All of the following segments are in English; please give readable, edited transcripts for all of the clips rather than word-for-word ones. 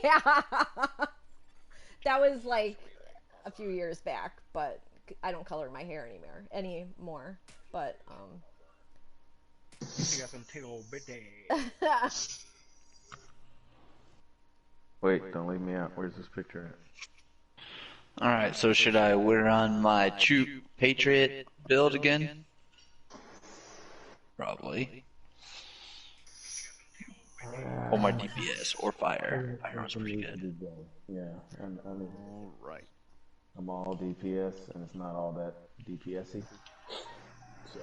Yeah. That was like a few years back, but I don't color my hair anymore. But She got some tickle bitty. Wait, don't leave me out. Where's this picture at? Alright, so should I wear on my Troop Patriot build again? Probably. Or my DPS, or Fire. Fire was pretty good. Yeah, I mean, Alright. I'm all DPS, and it's not all that DPS-y. So,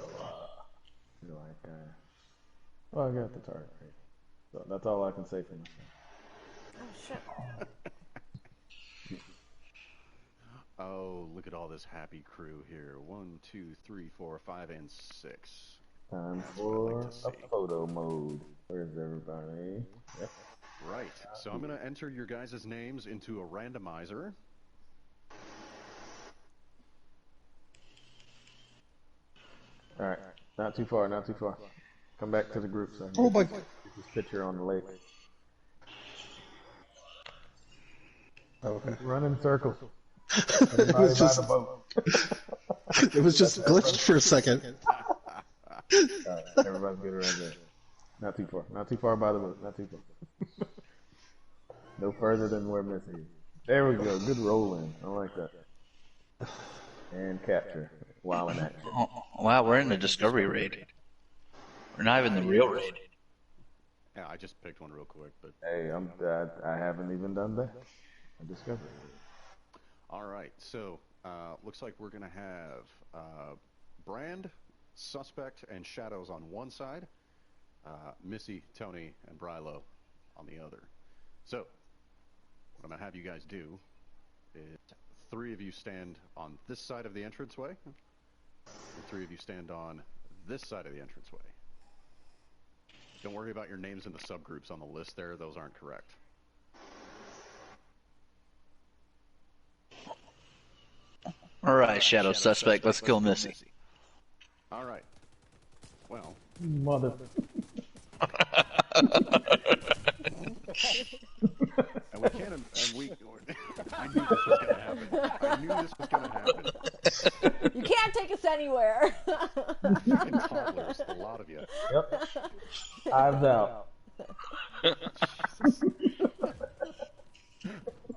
well, I got the target rate. So that's all I can say for myself. oh shit. Oh, look at all this happy crew here. 1, 2, 3, 4, 5, and 6. Time That's what I for like to see. a photo mode. Where's everybody? Yep. Right, so I'm going to enter your guys' names into a randomizer. Alright, not too far, not too far. Come back to the group so I can Oh my! get this picture on the lake. Okay. Run in circles. It was just, it was just glitched for a second. Alright, everybody get around there. Not too far. Not too far by the boat. Not too far. No further than where Missy is. There we go. Good rolling. I like that. And capture while in action. Oh, wow, we're in the Discovery raid. We're not even the real raid. Yeah, I just picked one real quick, but... Hey, I haven't even done that. I discovered it. Alright, so, looks like we're going to have Brand, Suspect, and Shadows on one side. Missy, Tony, and Brylo on the other. So, what I'm going to have you guys do is 3 of you stand on this side of the entranceway, and 3 of you stand on this side of the entranceway. Don't worry about your names in the subgroups on the list there, those aren't correct. Alright, Shadow Suspect, let's kill Missy. Alright. Well. Mother. And we can't, I knew this was gonna happen. I knew this was gonna happen. You can't take us anywhere. Fucking toddlers, a lot of you. Yep. Eyes out.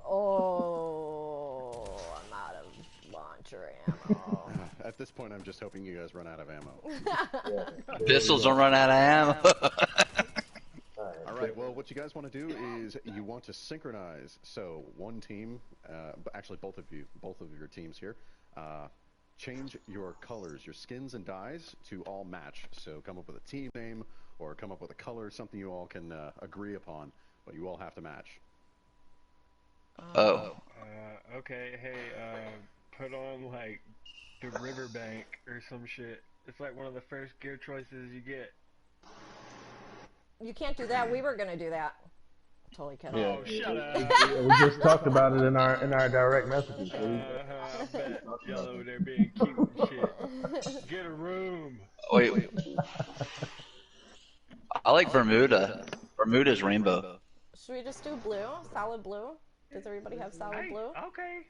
Oh, I'm out of launcher ammo. At this point, I'm just hoping you guys run out of ammo. Yeah. Pistols don't run out of ammo. Alright, well, what you guys want to do is you want to synchronize. So, one team, actually both of your teams here, change your colors, your skins and dyes to all match. So, come up with a team name or come up with a color, something you all can agree upon, but you all have to match. Oh. Okay, hey, put on, like, the riverbank or some shit. It's like one of the first gear choices you get. You can't do that. We were gonna do that. Totally kidding. Yeah. Oh, shut up! We just talked about it in our direct messages. I bet y'all over there being cute and shit. Get a room! Wait. I like Bermuda. Bermuda's rainbow. Should we just do blue? Solid blue? Does everybody have solid blue? Okay.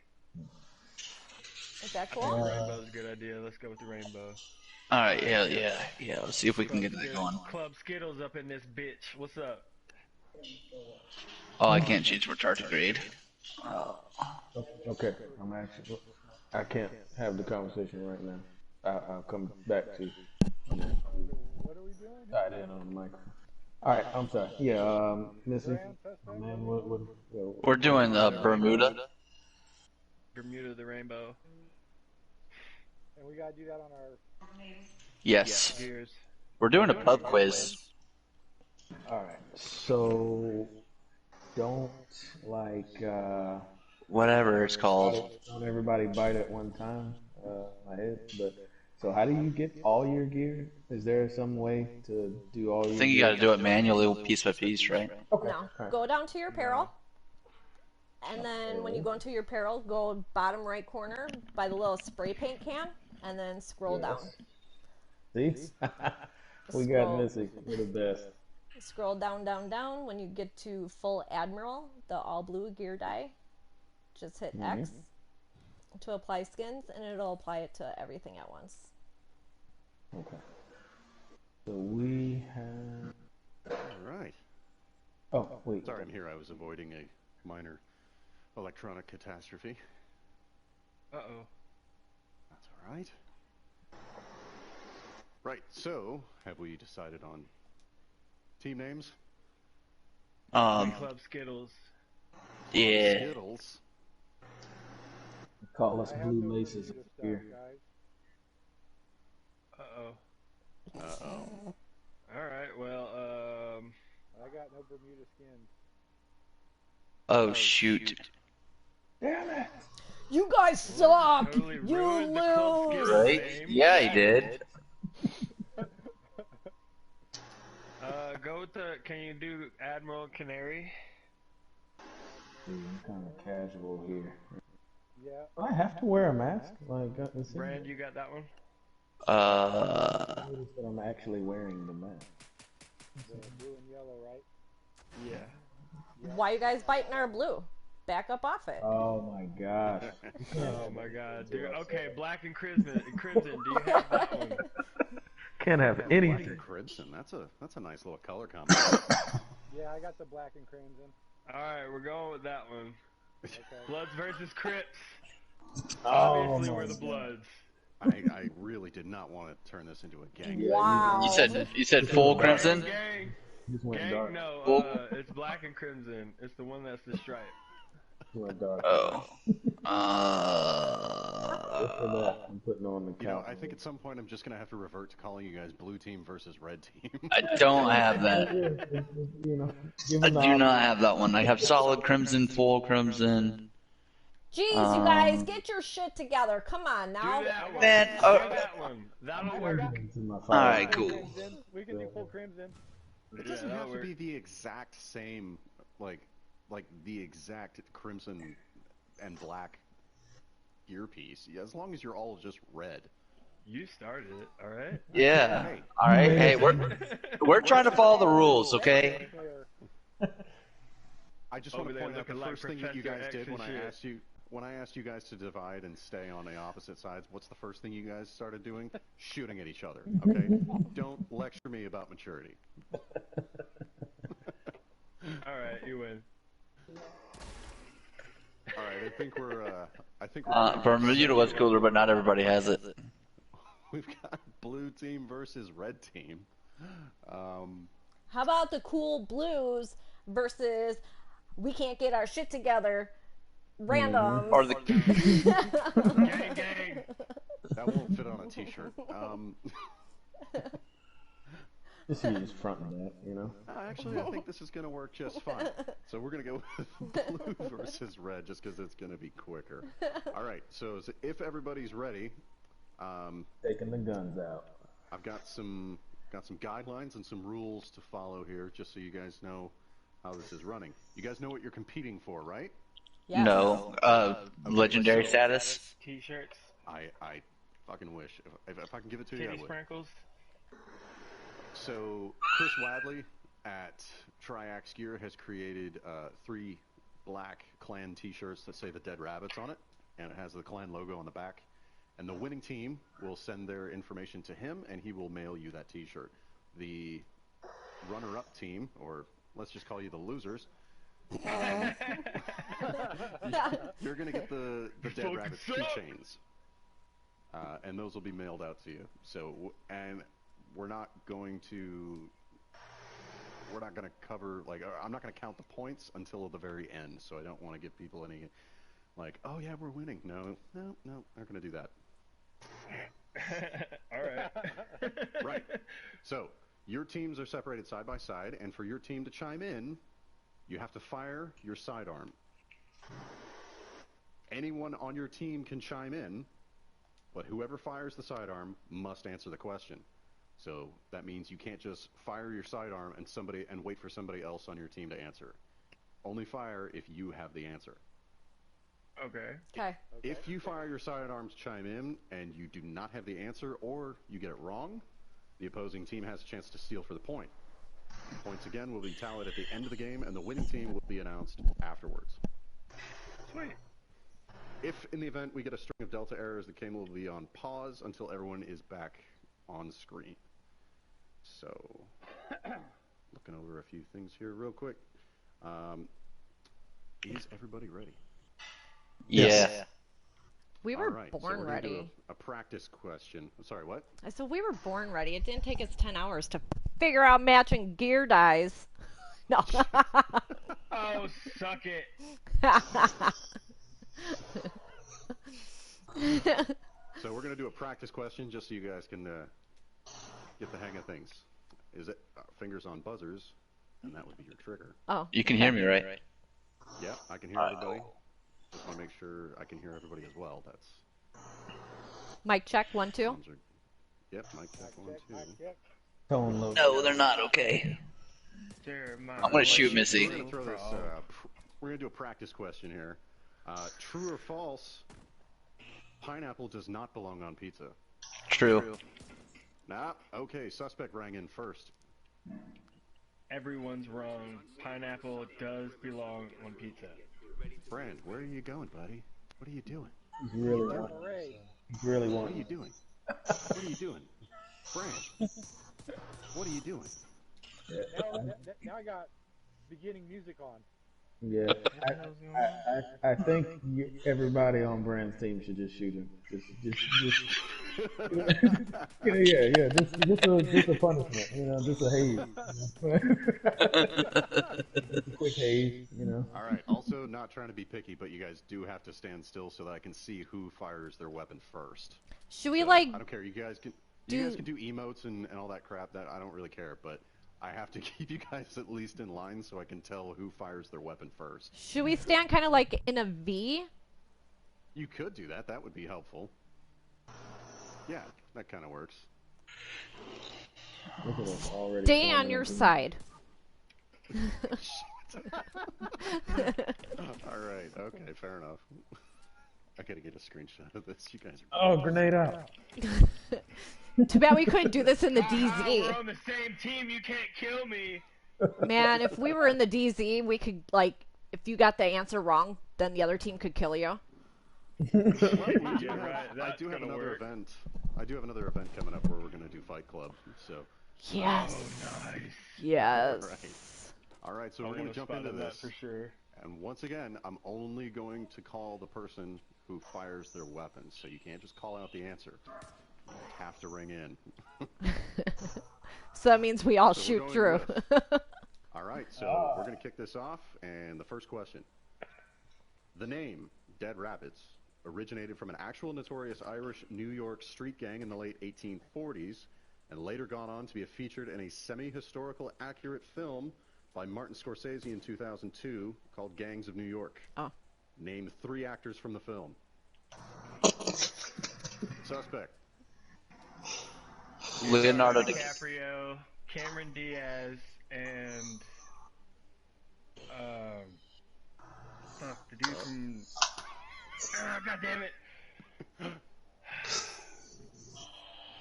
Is that cool? Rainbow's a good idea. Let's go with the rainbow. Alright, yeah. Let's see if we can get that going. Club Skittles up in this bitch. What's up? Oh, I can't change my tardigrade. Okay, I can't have the conversation right now. I'll come back to you. What are we doing? Tied in on the mic. Alright, I'm sorry. Yeah, Missy. Man, We're doing Bermuda. Bermuda the rainbow. And we gotta do that on our... Yes. Cheers. We're doing a pub quiz. Alright, so don't Whatever it's called. don't everybody bite at one time. My head, but so how do you get all your gear? Is there some way to do all your I think you gear? gotta do it manually, piece by piece, right? Okay. No. Alright. Go down to your apparel. And then when you go into your apparel, go bottom right corner by the little spray paint can. And then scroll down. See? We got Missy. We're the best. Scroll down, down, down. When you get to full Admiral, the all blue gear die, just hit X to apply skins, and it'll apply it to everything at once. Okay. So we have. All right. Oh, wait. Sorry, I'm here. I was avoiding a minor electronic catastrophe. Uh-oh. That's all right. Right, so have we decided on team names? Club Skittles. Yeah. Skittles. Call us I have blue no laces Bermuda up here. guys. Uh-oh. Uh-oh. Alright, well, I got no Bermuda skins. Oh, shoot. Damn it! You guys suck! totally You ruined the Club lose! Skittles Right? name. Yeah, he did. Go with the, can you do Admiral Canary? Dude, I'm kind of casual here. Yeah, Do I have to wear a mask? Like, Brand, you got that one? Notice that I'm actually wearing the mask. the blue and yellow, right? Yeah. Why you guys biting our blue? Back up off it. Oh my gosh. Oh my god, dude. Okay, Black and Crimson, do you have that one? Can't have Black anything. and crimson. That's a nice little color combo. Yeah, I got the black and crimson. Alright, we're going with that one. Okay. Bloods versus Crips. Oh Obviously, my we're the God. Bloods. I really did not want to turn this into a gang. Yeah, Wow. You said full crimson? Gang, Just went gang, dark. no, it's Black and Crimson. It's the one that's the stripe. Just went dark. Oh. Just for that, I'm putting on the You know, count. I think at some point I'm just gonna have to revert to calling you guys blue team versus red team. I don't have that. You know, I do not have that one. I have solid crimson, full crimson. Jeez, you guys, get your shit together. Come on now. Do that one. Man, Do that one. That'll work. Alright, cool. Crimson. We can do full crimson. It Yeah, doesn't that'll have to work. be the exact same, like the exact crimson and black earpiece. Yeah, as long as you're all just red. You started it, alright? Yeah. Hey. Alright, hey, we're trying to follow the rules, okay? Clear. I just Over want to there point out the looking like first thing that you Professor guys X did and shit. when I asked you guys to divide and stay on the opposite sides. What's the first thing you guys started doing? Shooting at each other. Okay, don't lecture me about maturity. Alright, you win. All right, I think we're. Bermuda was cooler, but not everybody has it. We've got blue team versus red team. How about the cool blues versus we can't get our shit together randoms? Or the Gang, gang. That won't fit on a T-shirt. Just use front and back, you know? Actually, I think this is going to work just fine. So we're going to go with blue versus red just because it's going to be quicker. All right, so if everybody's ready, Taking the guns out. I've got some guidelines and some rules to follow here just so you guys know how this is running. You guys know what you're competing for, right? Yes. no, legendary status. T-shirts. I fucking wish. If I can give it to you, I Kitty would. sprinkles. So Chris Wadley at Triax Gear has created 3 black clan T-shirts that say the Dead Rabbits on it, and it has the clan logo on the back. And the winning team will send their information to him, and he will mail you that T-shirt. The runner-up team, or let's just call you the losers, you're gonna get the Dead fucking Rabbits suck. keychains, and those will be mailed out to you. So, and we're not going to cover, like, I'm not going to count the points until the very end, so I don't want to give people any, like, oh yeah, we're winning. No, not going to do that. Alright. Right. So, your teams are separated side by side, and for your team to chime in, you have to fire your sidearm. Anyone on your team can chime in, but whoever fires the sidearm must answer the question. So that means you can't just fire your sidearm and wait for somebody else on your team to answer. Only fire if you have the answer. Okay. Okay. If you fire your sidearms, chime in, and you do not have the answer or you get it wrong, the opposing team has a chance to steal for the point. Points again will be tallied at the end of the game, and the winning team will be announced afterwards. Sweet. If in the event we get a string of Delta errors, the game will be on pause until everyone is back on screen. So, looking over a few things here real quick. Is everybody ready? Yeah. We were All right, so born we're gonna do ready. a practice question. I'm sorry, what? I said we were born ready. It didn't take us 10 hours to figure out matching gear dyes. No. Oh, suck it. So we're gonna do a practice question just so you guys can get the hang of things. Is it fingers on buzzers, and that would be your trigger. Oh. You can hear me, right? Yeah, I can hear everybody. Just want to make sure I can hear everybody as well. That's Mic check, 1, 2. yep, mic check 1, 2. Check. Tone low. No, they're not okay. Jeremiah, I'm gonna shoot Missy. We're gonna throw this. We're gonna do a practice question here. True or false? Pineapple does not belong on pizza. True. Nah. Okay. Suspect rang in first. Everyone's wrong. Pineapple does belong on pizza. Brand, where are you going, buddy? What are you doing? He's really wanting. Hooray. He's really What are wanting. you doing? What are you doing? Brand, what are you doing? Now I got beginning music on. Yeah, I think everybody on Brand's team should just shoot him. Just yeah. Just a punishment, just a haze. Just a quick haze, All right. Also, not trying to be picky, but you guys do have to stand still so that I can see who fires their weapon first. Should we, So, like, I don't care. You guys can do emotes and all that crap. That I don't really care, but I have to keep you guys at least in line so I can tell who fires their weapon first. should we stand kind of like in a V? You could do that. That would be helpful. Yeah, that kind of works. Look at us already. Stay on your side. All right. Okay. Fair enough. I gotta get a screenshot of this. You guys are. Oh, grenade out. Too bad we couldn't do this in the We're DZ. on the same team. You can't kill me. Man, if we were in the DZ, we could, like, if you got the answer wrong, then the other team could kill you. I That's do have gonna another work. event. I do have another event coming up where we're gonna do Fight Club. So. Yes. Oh, nice. Yes. All right. So I we're gonna wanna jump spot into on that this. for sure. And once again, I'm only going to call the person who fires their weapon. So you can't just call out the answer. You have to ring in. So that means we all So we're shoot going Drew. with- All right, so we're going to kick this off, and the first question. The name, Dead Rabbits, originated from an actual notorious Irish New York street gang in the late 1840s, and later gone on to be featured in a semi-historical accurate film by Martin Scorsese in 2002 called Gangs of New York. Oh. Name 3 actors from the film. Suspect. Leonardo DiCaprio, Cameron Diaz, and the dude from. Oh, God damn it!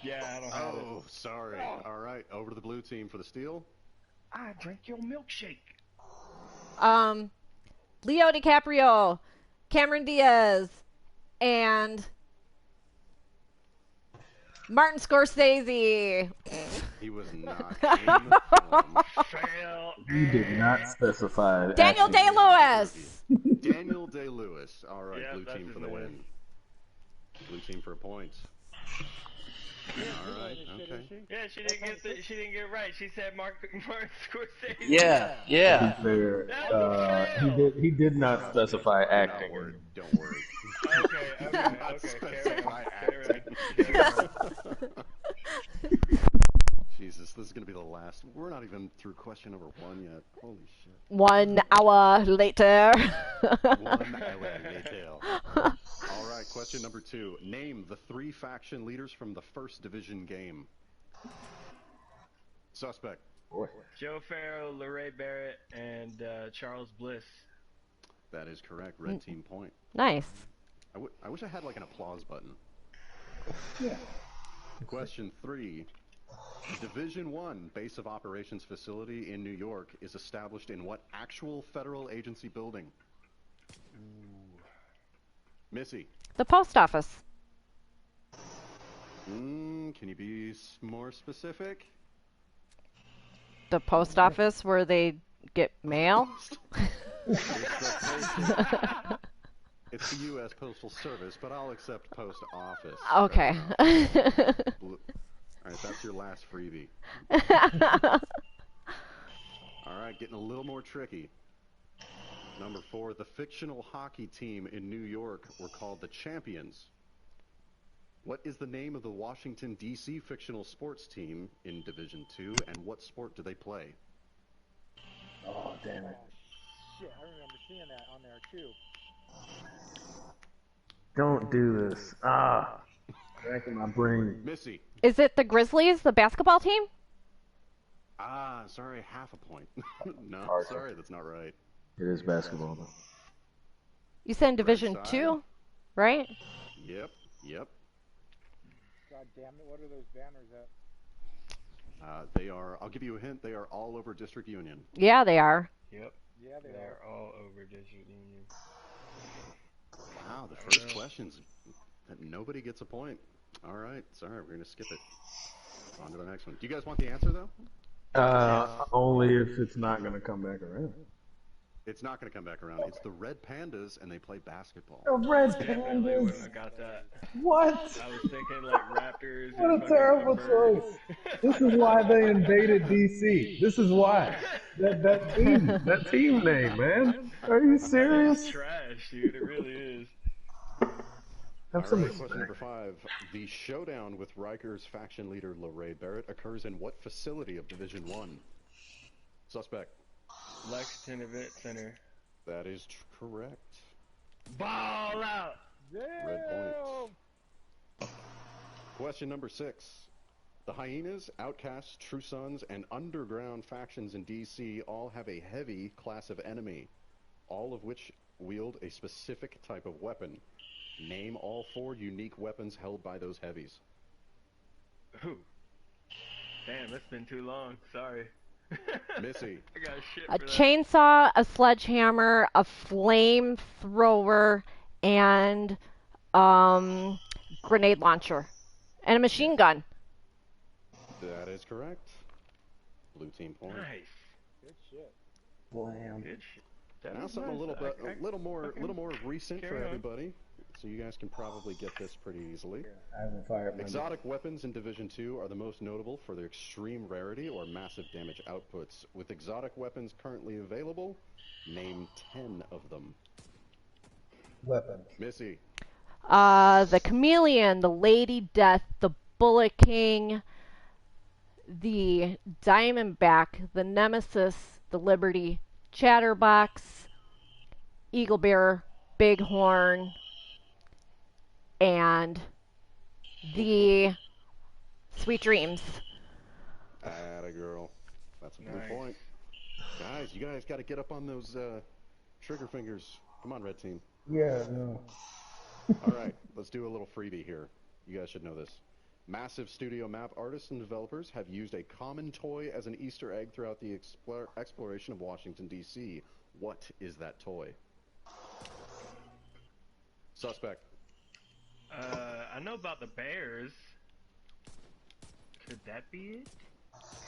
Yeah, I don't have it. Oh, sorry. All right, over to the blue team for the steal. I drank your milkshake. Leo DiCaprio, Cameron Diaz, and Martin Scorsese. He was not in the film. Fail. You did not specify. Daniel acting. Day-Lewis. Daniel Day-Lewis. All right, Yeah, blue that's team his for the name. win. Blue team for a point. All right, okay. Yeah, she didn't get it right. She said Martin Scorsese. Yeah. To be fair, he did not specify Don't acting. worry. Don't worry. Okay. Carry on. Jesus, this is going to be the last. We're not even through question number 1 yet. Holy shit. 1 hour later. 1 hour later. All right, question number 2. Name the 3 faction leaders from the First Division game. Suspect. Joe Farrow, LeRae Barrett, and Charles Bliss. That is correct. Red team point. Nice. I wish I had like an applause button. Question 3. Division 1 base of operations facility in New York is established in what actual federal agency building? Missy. The post office. Can you be more specific? The post office where they get mail. It's the U.S. Postal Service, but I'll accept post office. Okay. All right, that's your last freebie. All right, getting a little more tricky. Number 4, the fictional hockey team in New York were called the Champions. What is the name of the Washington, D.C. fictional sports team in Division 2, and what sport do they play? Oh, damn it. Shit, I remember seeing that on there too. Don't do this. Back in my brain. Missy. Is it the Grizzlies, the basketball team? Sorry, half a point. No, Partial. sorry, that's not right. It is basketball, though. You said in Division side. 2, right? Yep. God damn it, what are those banners at? They are, I'll give you a hint, they are all over District Union. Yeah, they are. Yep. Yeah, they They're are. all over District Union. Wow, the first question's that nobody gets a point. All right, sorry, we're going to skip it. On to the next one. Do you guys want the answer, though? Only if it's not going to come back around. It's not going to come back around. It's the Red Pandas, and they play basketball. The Red Definitely wouldn't Pandas. have got that. What? I was thinking like Raptors. What or a fucking terrible Birds. choice. This is why they invaded DC. This is why. That team name, man. Are you serious? It's trash, dude. It really is. Have All some right, question respect. number 5. The showdown with Riker's faction leader, LeRae Barrett, occurs in what facility of Division 1? Suspect. Lexington Event Center. That is correct. Ball out. Red point. Question number 6. The Hyenas, Outcasts, True Sons, and Underground factions in DC all have a heavy class of enemy, all of which wield a specific type of weapon. Name all 4 unique weapons held by those heavies. Ooh. Damn, it's been too long. Sorry. Missy. I got shit A for that. chainsaw, a sledgehammer, a flamethrower, and grenade launcher, and a machine gun. That is correct. Blue team point. Nice. Good shit. Blam. Good shit. That Now was something nice. a little more recent for carry on. everybody, so you guys can probably get this pretty easily. I haven't fired my Exotic weapons in Division 2 are the most notable for their extreme rarity or massive damage outputs. With exotic weapons currently available, name 10 of them. weapon. Missy. The Chameleon, the Lady Death, the Bullet King, the Diamondback, the Nemesis, the Liberty, Chatterbox, Eagle Bearer, Bighorn, and the Sweet Dreams. Atta girl. That's a blue Nice. point. Guys, you guys got to get up on those trigger fingers. Come on, red team. Yeah, no. All right, let's do a little freebie here. You guys should know this. Massive studio map artists and developers have used a common toy as an Easter egg throughout the exploration of Washington, D.C. What is that toy? Suspect. I know about the bears. Could that be it?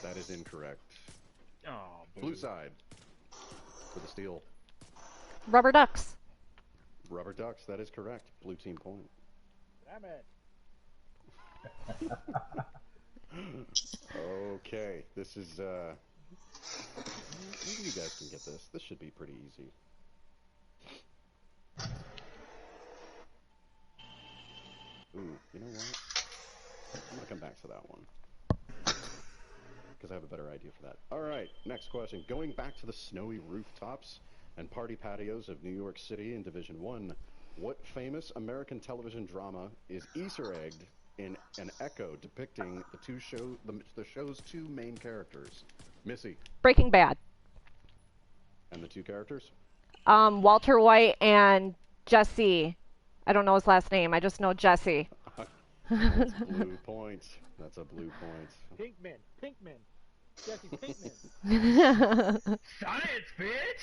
That is incorrect. Oh, Blue side. For the steal. Rubber ducks. Rubber ducks, that is correct. Blue team point. Damn it. Okay, this is, maybe you guys can get this. This should be pretty easy. Ooh, you know what? I'm gonna come back to that one. Because I have a better idea for that. Alright, next question. Going back to the snowy rooftops and party patios of New York City in Division 1, what famous American television drama is Easter egged in an echo depicting the show's 2 main characters? Missy. Breaking Bad. And the 2 characters? Walter White and Jesse. I don't know his last name. I just know Jesse. That's a blue point. That's a blue point. Pinkman. Pinkman. Jesse Pinkman. Science, bitch!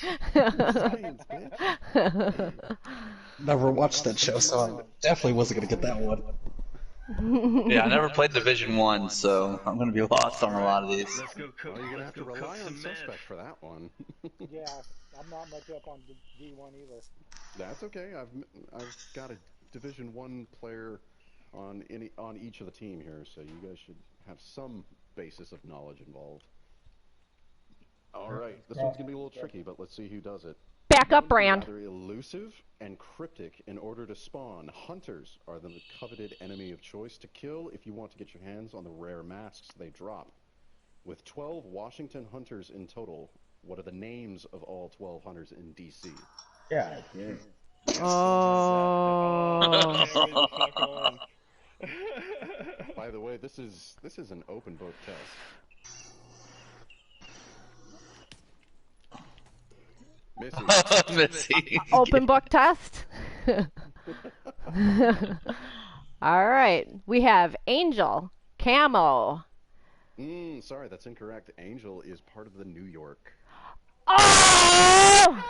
Science, bitch. Never watched that show, so I definitely wasn't gonna get that one. Yeah, I never played Division 1, so I'm gonna be lost on a lot of these. Let's go cook. Well, you're gonna Let's have to go cook rely on some meth. suspect for that one. Yeah, I'm not much up on D1 either. That's okay. I've got a Division 1 player on each of the team here, so you guys should have some basis of knowledge involved. All right, this one's gonna be a little tricky, but let's see who does it. Back up, One, Brand. rather elusive and cryptic in order to spawn. Hunters are the coveted enemy of choice to kill if you want to get your hands on the rare masks they drop. With 12 Washington hunters in total, what are the names of all 12 hunters in DC? Yeah, yeah. Oh. Carry the fuck on. By the way, this is an open book test. Missy. Missy. Open book test. All right. We have Angel, Camo. Sorry, that's incorrect. Angel is part of the New York. Oh!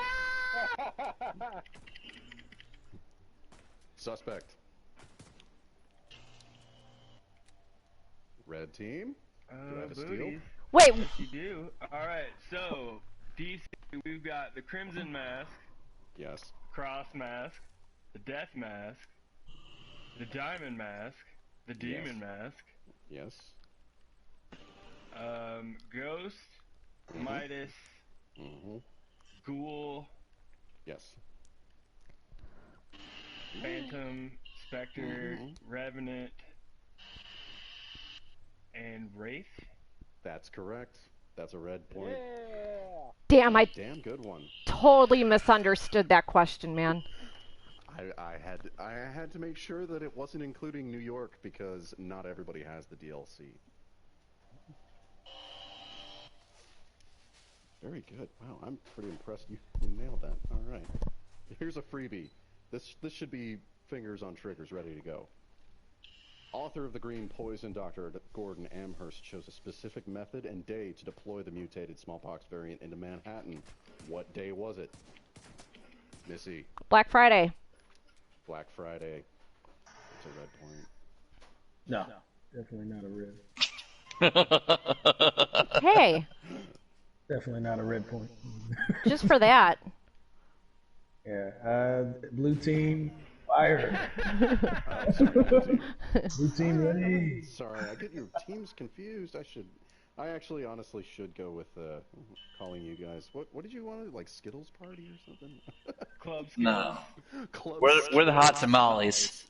Suspect. Red team. Do I have a steal? Booties. Wait. Yes, you do. Alright, so, DC, we've got the Crimson Mask, Yes. Cross Mask, the Death Mask, the Diamond Mask, the Demon Mask, Yes. Ghost, Midas, Mm-hmm. Ghoul, Yes. Phantom, Spectre, Revenant, and Wraith. That's correct. That's a red point. Yeah. Damn, I Damn good one. totally misunderstood that question, man. I had to make sure that it wasn't including New York because not everybody has the DLC. Very good. Wow, I'm pretty impressed you nailed that. All right. Here's a freebie. This should be fingers on triggers ready to go. Author of the Green Poison, Dr. Gordon Amherst, chose a specific method and day to deploy the mutated smallpox variant into Manhattan. What day was it? Missy. Black Friday. Black Friday. That's a red point. No, definitely not a red. Hey, Definitely not a red point. just for that. Yeah, blue team, fire. Blue team ready. Sorry, I get your teams confused. I actually honestly should go with calling you guys. What did you want? Like Skittles party or something? Club Skittles. No. Club We're the hot tamales.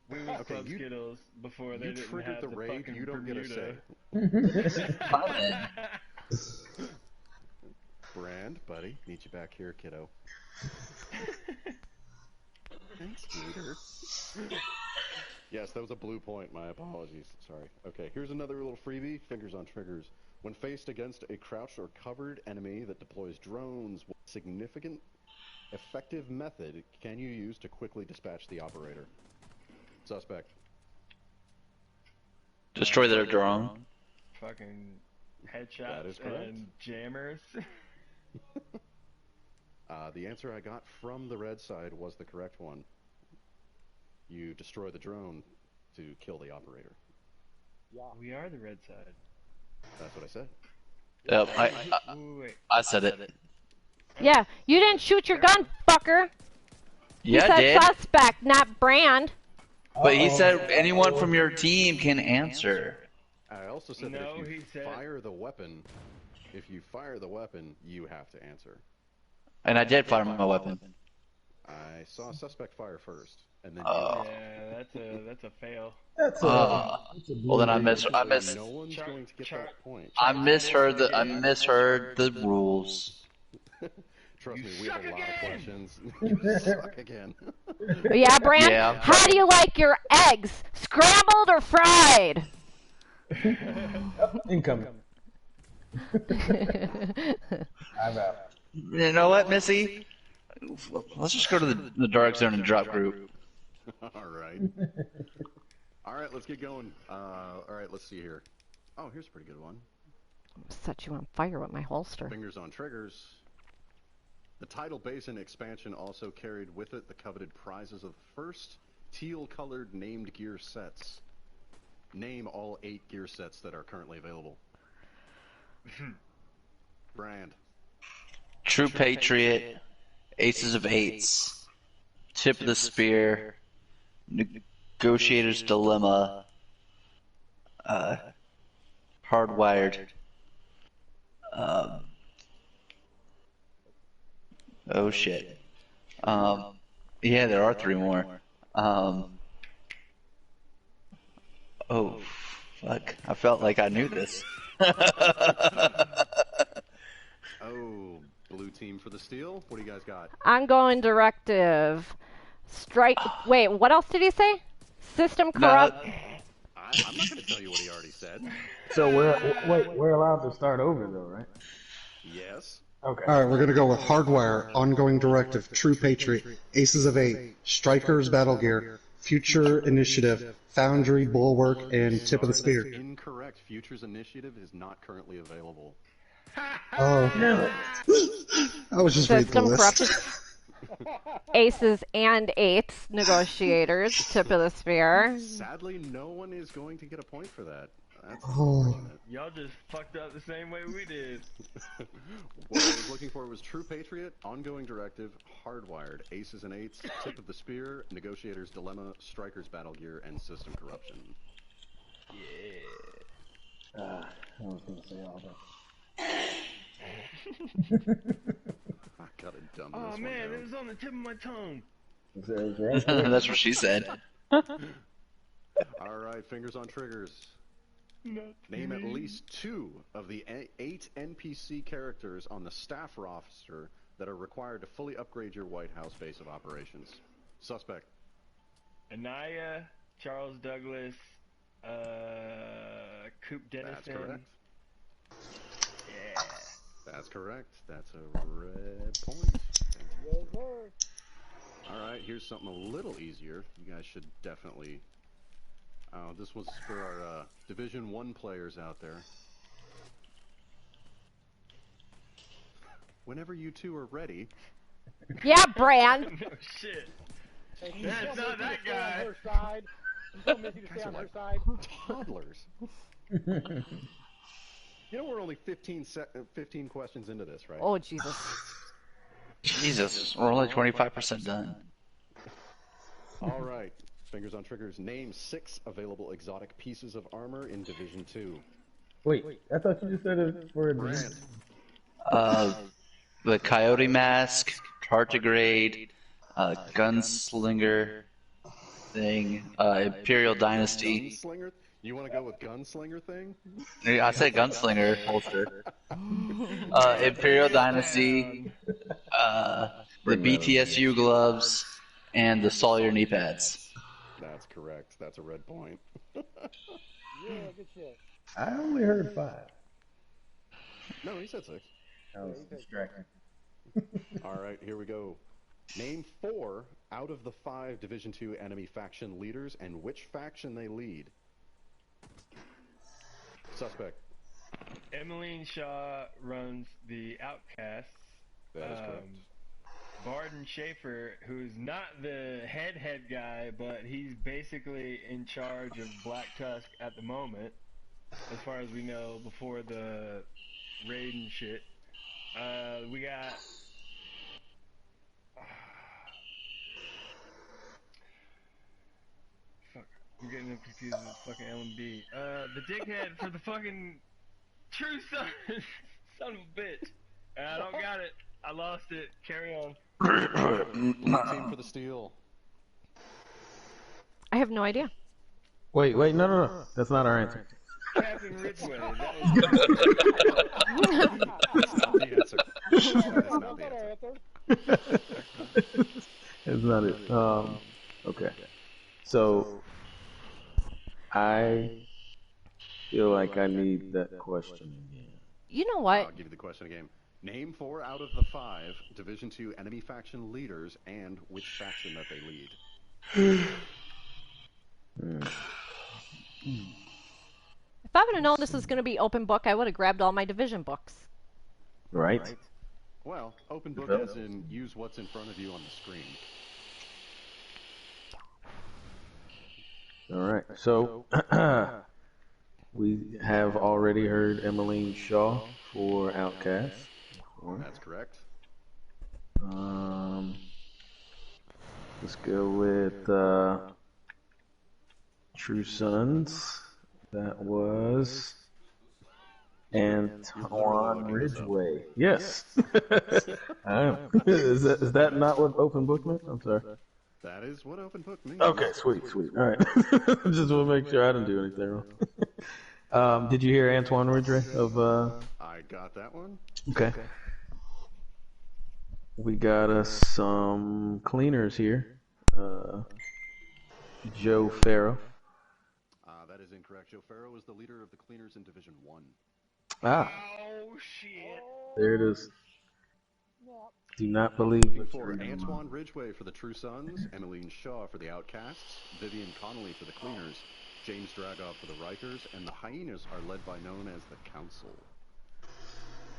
We was Okay, Club Skittles before they You didn't triggered have the the raid. fucking You don't get a Bermuda. say. Fine. Brand, buddy, need you back here, kiddo. Thanks, Peter. Yes, that was a blue point. My apologies. Sorry. Okay, here's another little freebie. Fingers on triggers. When faced against a crouched or covered enemy that deploys drones, what significant, effective method can you use to quickly dispatch the operator? Suspect. Destroy their drone. Fucking That is headshots correct. and jammers. The answer I got from the red side was the correct one. You destroy the drone to kill the operator. Yeah. We are the red side. That's what I said. Yep, Wait. I said it. Yeah, you didn't shoot your gun, fucker. He Yeah, I said did. suspect, not Brand. But he said anyone from your team can answer. I also said No, that if he you said- fire the weapon, you have to answer. And I did fire my weapon. I saw a suspect fire first, and then Oh. Yeah, that's a fail. That's Well, then I missed. no one's Char- going to get char- that point. I misheard the rules. Trust You me, we have suck a lot of again! questions. You suck again. Yeah, Brand? Yeah. How do you like your eggs? Scrambled or fried? incoming. I'm out. You know what, Missy? Let's just go to the dark zone and drop group. All right. All right, let's get going. All right, let's see here. Oh, here's a pretty good one. Set you on fire with my holster. Fingers on triggers. The Tidal Basin expansion also carried with it the coveted prizes of the first teal-colored named gear sets. Name all 8 gear sets that are currently available. Brand. True Patriot, Aces of Eights, Tip of the Spear, Negotiator's Dilemma, Hardwired. Oh shit. Yeah, there are 3 more. Oh, fuck. I felt like I knew this. Oh, blue team for the steal. What do you guys got? Ongoing directive. Strike. Wait, what else did he say? System corrupt. I'm not going to tell you what he already said. So we're allowed to start over though, right? Yes. Okay. All right, we're gonna go with Hardwire, Ongoing Directive, True Patriot, Aces of Eight, Strikers Battle Gear, Future Initiative, Foundry Bulwark, and Tip of the Spear. Incorrect. Futures Initiative is not currently available. Oh, I was just reading the System list. corrupted. Aces and eights. Negotiators. Tip of the spear. Sadly, no one is going to get a point for that. That's Oh. unfortunate. Y'all just fucked up the same way we did. What I was looking for was True Patriot, Ongoing Directive, Hardwired, Aces and Eights, Tip of the Spear, Negotiator's Dilemma, Strikers Battle Gear, and System Corruption. I was gonna say all that. I gotta dumb Oh this man, one it was on the tip of my tongue. Is right there? That's what she said. down. Alright, fingers on triggers. Not Name at me. least 2 of the 8 NPC characters on the staff roster that are required to fully upgrade your White House base of operations. Suspect. Anaya, Charles Douglas, Coop Dennison. That's correct. Yeah. That's correct. That's a red point. Yes, sir. Alright, here's something a little easier. You guys should definitely... this was for our Division 1 players out there. Whenever you two are ready... Yeah, Brand. No shit. Hey, you That's tell not Missy that to stay on guy. her side. Tell Missy to stay Guys are on her like side. toddlers. You know we're only 15 questions into this, right? Oh, Jesus. Jesus, we're only 25% done. Alright, fingers on triggers. Name 6 available exotic pieces of armor in Division 2. Wait, I thought you just said it for a Brand. The Coyote Mask, Tardigrade, Gunslinger thing, Imperial Dynasty. Gunslinger? You want to go with Gunslinger thing? I said Gunslinger holster. Imperial Dynasty, the BTSU gloves, and the Sawyer knee pads. That's correct. That's a red point. Yeah, good shit. I only heard 5. No, he said 6. I was distracted. Alright, here we go. Name 4 out of the 5 Division 2 enemy faction leaders and which faction they lead. Suspect. Emmeline Shaw runs the Outcasts. That is correct. Barden Schaefer, who's not the head guy, but he's basically in charge of Black Tusk at the moment, as far as we know, before the raid and shit. We got... Fuck, I'm getting them confused with fucking LMB. The dickhead for the fucking True Son, son of a bitch. I don't got it. I lost it. Carry on. Blue team for the steal. I have no idea. Wait, no. That's not our answer. Captain Ridgway. That That's not the answer. That is not the answer. It's not it. Okay. So, I feel like I need that question again. You know I'll what? give you the question again. Name 4 out of the 5 Division 2 enemy faction leaders and which faction that they lead. If I would have known this was going to be open book, I would have grabbed all my division books. Right. Well, open book as in use what's in front of you on the screen. All right. So we have already heard Emmeline Shaw for Outcast. That's correct. Let's go with True Sons. That was Antoine Ridgway. Yes. I am. Is that not what open book meant? I'm sorry. That is what open book means. Okay, sweet. All right. Just want to make sure I didn't do anything wrong. Did you hear Antoine Ridgway of? I got that one. Okay. We got us some cleaners here. Joe Farrow. That is incorrect. Joe Farrow is the leader of the cleaners in Division 1. Ah. Oh shit. There it is. Do not believe Looking for Antoine Ridgway for the True Sons, Emmeline Shaw for the Outcasts, Vivian Connolly for the Cleaners, James Dragov for the Rikers, and the Hyenas are led by known as the Council.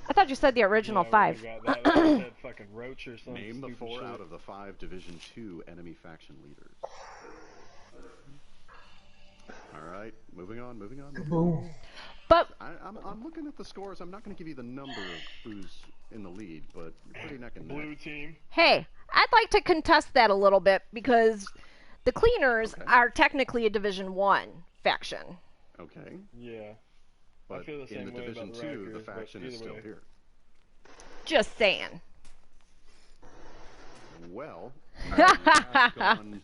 I thought you said the original 5. That said fucking Roach or something. Name the 4 shit. out of the 5 Division 2 enemy faction leaders. Alright, moving on. But I'm looking at the scores. I'm not going to give you the number of who's in the lead, but you're pretty neck and neck. Blue team. hey, I'd like to contest that a little bit because the Cleaners are technically a Division 1 faction. Okay. Yeah. But I feel the in same the way Division about 2, Rikers, the but faction is either still way. here. Just saying. Well, you have gone...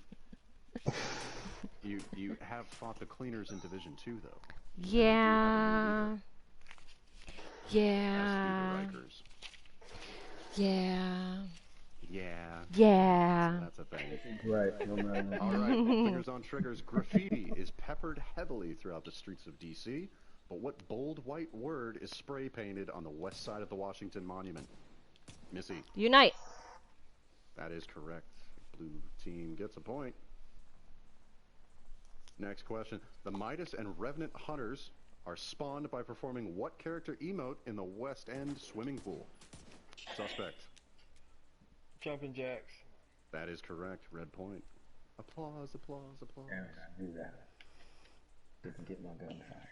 You have fought the Cleaners in Division 2, though. Yeah. As do Yeah. the Rikers. Yeah. Yeah. Yeah. So that's a thing. right. All right, fingers on triggers. Graffiti is peppered heavily throughout the streets of D.C., but what bold white word is spray painted on the west side of the Washington Monument? Missy. Unite. That is correct. Blue team gets a point. Next question. The Midas and Revenant Hunters are spawned by performing what character emote in the West End swimming pool? Suspect. Jumping jacks. That is correct. Red point. Applause. I knew that. Didn't get my gun fired.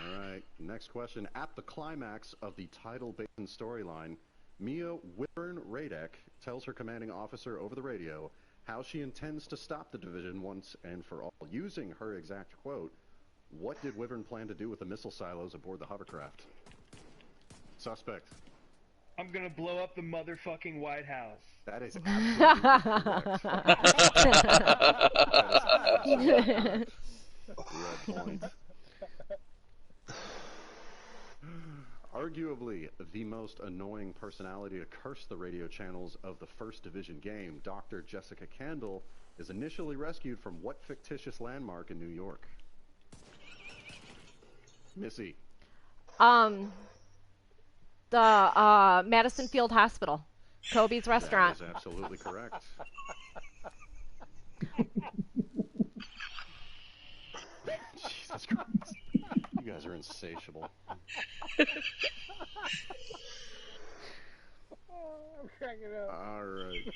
All right. Next question. At the climax of the Tidal Basin storyline, Mia Wyvern Radek tells her commanding officer over the radio how she intends to stop the division once and for all. Using her exact quote, what did Wyvern plan to do with the missile silos aboard the hovercraft? Suspect. I'm gonna blow up the motherfucking White House. That is absolutely correct. Red point. Arguably the most annoying personality to curse the radio channels of the First Division game, Dr. Jessica Candle is initially rescued from what fictitious landmark in New York? Missy. The Madison Field Hospital. Kobe's restaurant. That is absolutely correct. Jesus Christ. You guys are insatiable. I'm cracking up. Alright.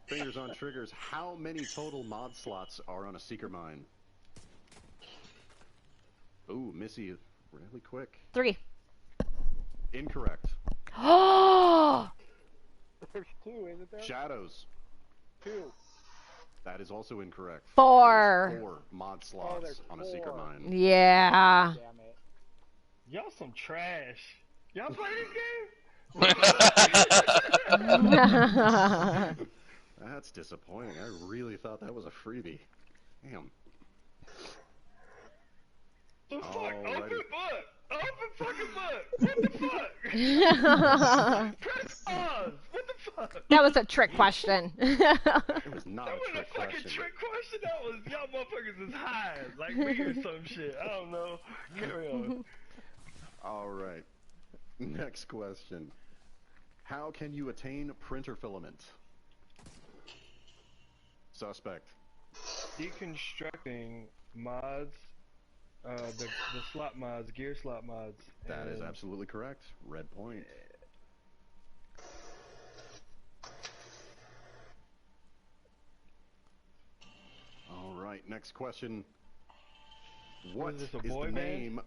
Fingers on triggers. How many total mod slots are on a Seeker mine? Ooh, Missy, really quick. 3. Incorrect. Oh! There's 2, isn't there? Shadows. 2. That is also incorrect. 4. There's 4 mod slots there's on a Seeker 4. mine. Yeah. Damn it. Y'all some trash. Y'all play this game? That's disappointing. I really thought that was a freebie. Damn. The fuck? Alrighty. Open book! Open fucking book! What the fuck? Press pause! What the fuck? That was a trick question. It was not That a wasn't a trick fucking question. trick question. That was y'all motherfuckers is high, like me or some shit. I don't know. Carry on. Alright. Next question. How can you attain printer filament? Suspect. Deconstructing mods, the slot mods, gear slot mods. That is and absolutely correct. Red point. All right, next question. What is this, a is boy the band? name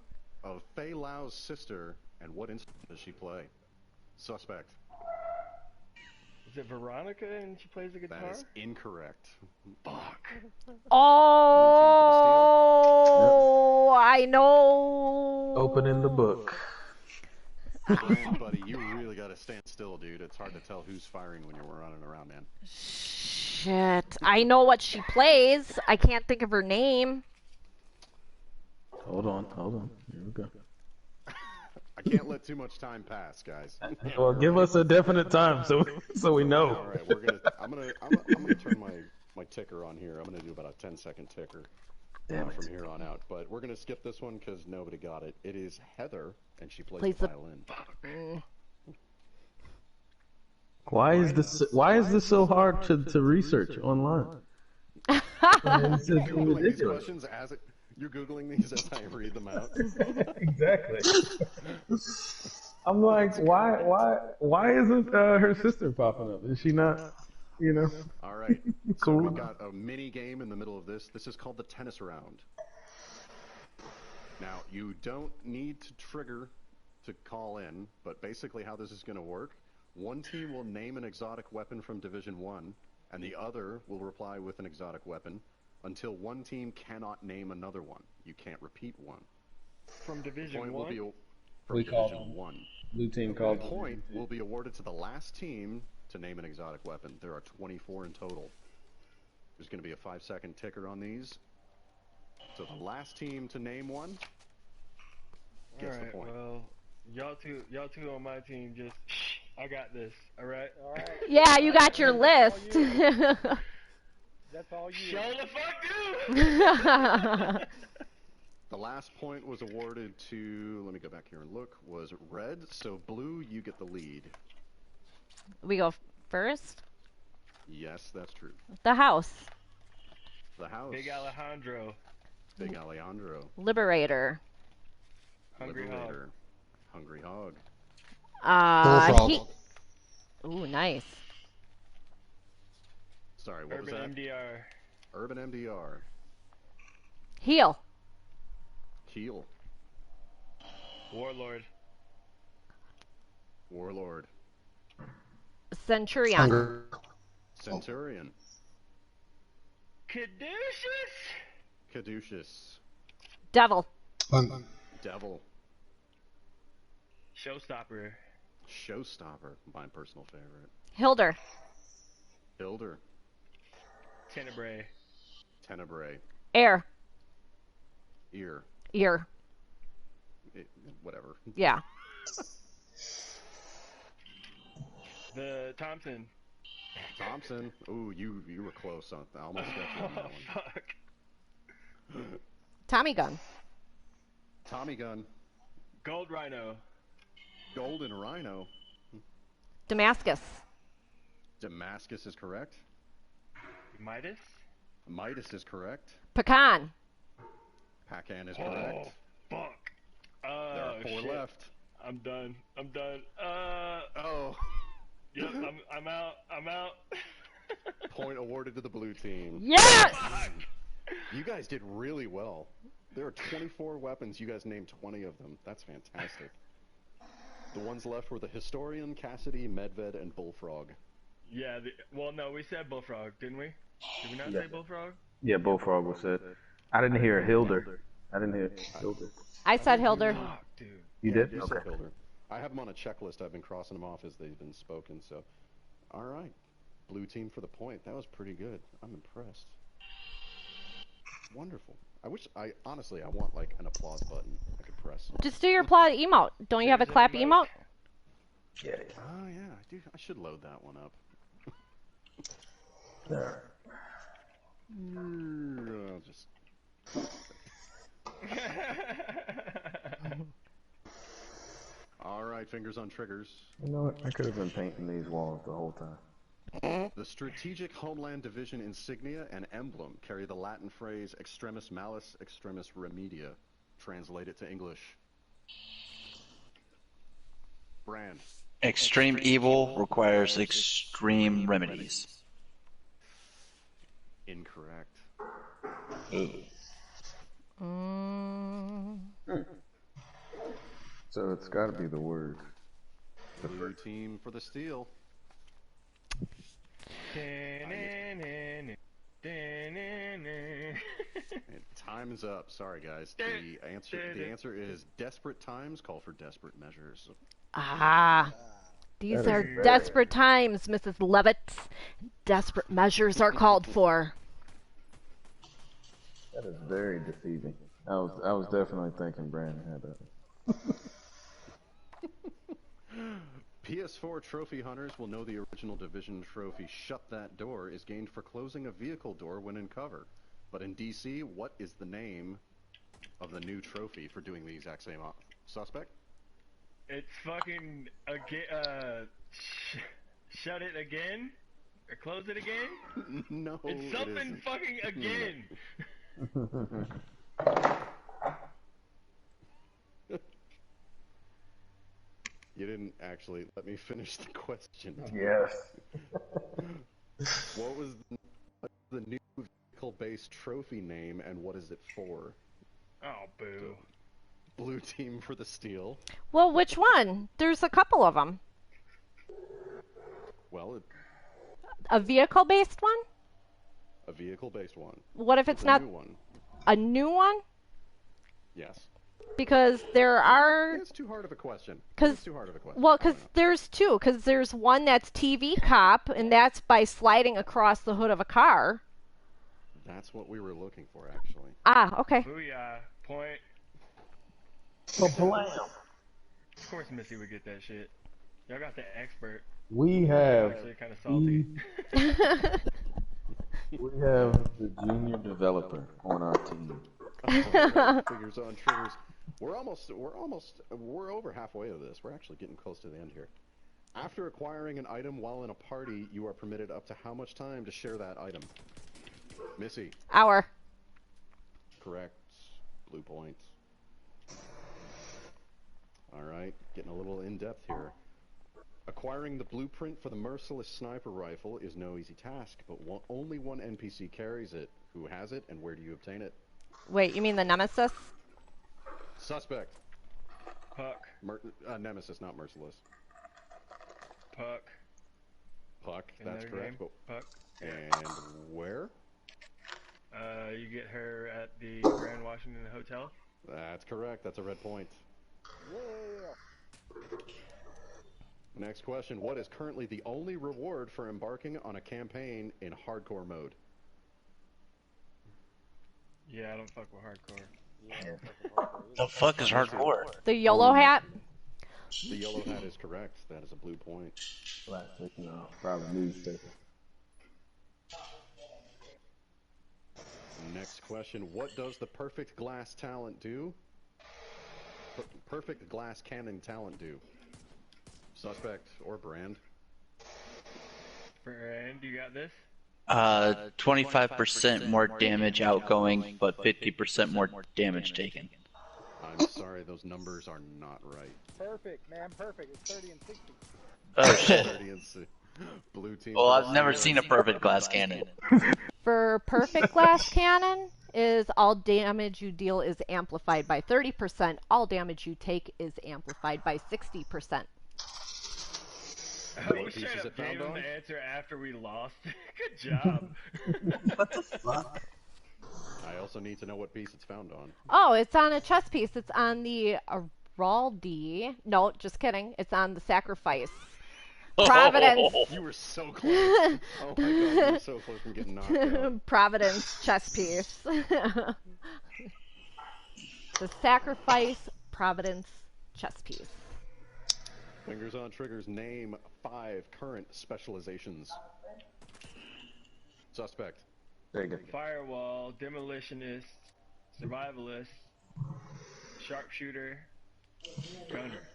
of Fei Lao's sister, and what instrument does she play? Suspect. Is it Veronica and she plays the That guitar? is incorrect. Fuck. Oh, I know. Opening the book. Brian, buddy, you really got to stand still, dude. It's hard to tell who's firing when you're running around, man. Shit. I know what she plays. I can't think of her name. Hold on. Here we go. I can't let too much time pass, guys. Well, give us a definite time so we know. All right, I'm gonna turn my ticker on here. I'm gonna do about a 10-second ticker from here on out. But we're gonna skip this one because nobody got it. It is Heather, and she plays the violin. Why is this so hard to research online? It's You're googling these ridiculous. questions you're googling these as I read them out. Exactly. I'm like, why isn't her sister popping up? Is she not, All right. So Cool. we've got a mini game in the middle of this. This is called the tennis round. Now, you don't need to trigger to call in, but basically how this is going to work, one team will name an exotic weapon from Division 1, and the other will reply with an exotic weapon until one team cannot name another one. You can't repeat one. From Division Point 1? will be We from call Division 1. blue team The called point will be awarded to the last team to name an exotic weapon. There are 24 in total. There's going to be a 5-second ticker on these. So the last team to name one gets the Alright, point. well, y'all two on my team just, I got this, alright? Alright. Yeah, you got your list. That's all you. Show the fuck do! The last point was awarded to, let me go back here and look, was red. So blue, you get the lead. We go first. Yes, that's true. The house. The house. Big Alejandro. Big Alejandro. Liberator. Hungry Liberator. Hungry Hog. Bullfrog. Ooh, nice. Sorry, what was Urban that? MDR. Urban MDR. Heal. Heal. Warlord. Warlord. Centurion. Hunger. Centurion. Caduceus? Caduceus. Devil. Devil. Showstopper. Showstopper. My personal favorite. Hilder. Builder. Tenebrae. Tenebrae. Air. Ear. Ear. Whatever. Yeah. The Thompson. Thompson. Ooh, you were close on that. I almost got you on that one. Fuck. Tommy gun. Tommy gun. Gold Rhino. Golden Rhino. Damascus. Damascus is correct. Midas? Midas is correct. Pecan. Pacan is correct. Fuck. There are 4 shit. left. I'm done. Oh. Yep, I'm out. Point awarded to the blue team. Yes! You guys did really well. There are 24 weapons. You guys named 20 of them. That's fantastic. The ones left were the Historian, Cassidy, Medved, and Bullfrog. Yeah, well, no, we said Bullfrog, didn't we? Did we not say Bullfrog? Yeah, Bullfrog was said. I didn't hear Hilder. I didn't hear Hilder. I said Hilder. Fuck, dude. You Yeah, did? you said Okay. Hilder. I have them on a checklist. I've been crossing them off as they've been spoken. So, all right, blue team for the point. That was pretty good. I'm impressed. Wonderful. Honestly, I want like an applause button I could press. Just do your plot emote. Don't you have a There's clap an emote. emote? Yeah. Oh yeah, I do. I should load that one up. There. I'll just. All right, fingers on triggers. You know what? I could have been painting these walls the whole time. The Strategic Homeland Division insignia and emblem carry the Latin phrase extremis malis, extremis remedia. Translate it to English. Brand. Extreme evil requires extreme remedies. Incorrect. So it's got to be the word. Blue team for the steal. And time is up. Sorry, guys. The answer is desperate times call for desperate measures. Ah, these are desperate times, Mrs. Levitt. Desperate measures are called for. That is very deceiving. I was definitely thinking Brandon had that. PS4 trophy hunters will know the original Division trophy "Shut That Door" is gained for closing a vehicle door when in cover. But in DC, what is the name of the new trophy for doing the exact same suspect? It's fucking shut it again? Or close it again? No, it's something fucking again. You didn't actually let me finish the question. Yes. What was the new vehicle-based trophy name, and what is it for? Oh, boo. Blue team for the steal. Well, which one? There's a couple of them. Well, a vehicle-based one? A vehicle-based one. What if it's not a new one? A new one? Yes. Because there are... It's too hard of a question. It's too hard of a question. Well, because there's two. Because there's one that's TV Cop, and that's by sliding across the hood of a car. That's what we were looking for, actually. Ah, okay. Booyah. Point. Blam. Of course Missy would get that shit. Y'all got the expert. We have... Actually kind of salty. We have the junior developer on our team. Figures on triggers. We're over halfway of this. We're actually getting close to the end here. After acquiring an item while in a party, you are permitted up to how much time to share that item? Missy. Hour. Correct. Blue points. Alright, getting a little in-depth here. Acquiring the blueprint for the Merciless Sniper Rifle is no easy task, but only one NPC carries it. Who has it, and where do you obtain it? Wait, you mean the Nemesis? Suspect. Puck. Nemesis, not Merciless. Puck. Puck, that's correct. Puck. And where? You get her at the Grand Washington Hotel. That's correct. That's a red point. Yeah. Next question. What is currently the only reward for embarking on a campaign in hardcore mode? Yeah, I don't fuck with hardcore. The fuck is hardcore? The YOLO hat? The yellow hat is correct. That is a blue point. Plastic, no. Probably newspaper. Next question. What does the perfect glass talent do? Perfect glass cannon talent do? Suspect or Brand? Brand, you got this? 25% more damage outgoing, but 50% more damage taken. I'm sorry, those numbers are not right. Perfect, man, perfect. It's 30 and 60. Oh shit. 30 and 60. Blue team. Well, I've never seen a perfect glass cannon. For perfect glass cannon, is all damage you deal is amplified by 30%. All damage you take is amplified by 60%. We straight up gave him the answer after we lost. Good job. What the fuck? I also need to know what piece it's found on. Oh, it's on a chess piece. It's on the Araldi. No, just kidding. It's on the Sacrifice. Providence. You were so close. Oh my god, you were so close from getting knocked out. Providence chess piece. The Sacrifice Providence chess piece. Fingers on triggers. Name 5 current specializations. Suspect. Firewall, demolitionist, survivalist, sharpshooter, gunner.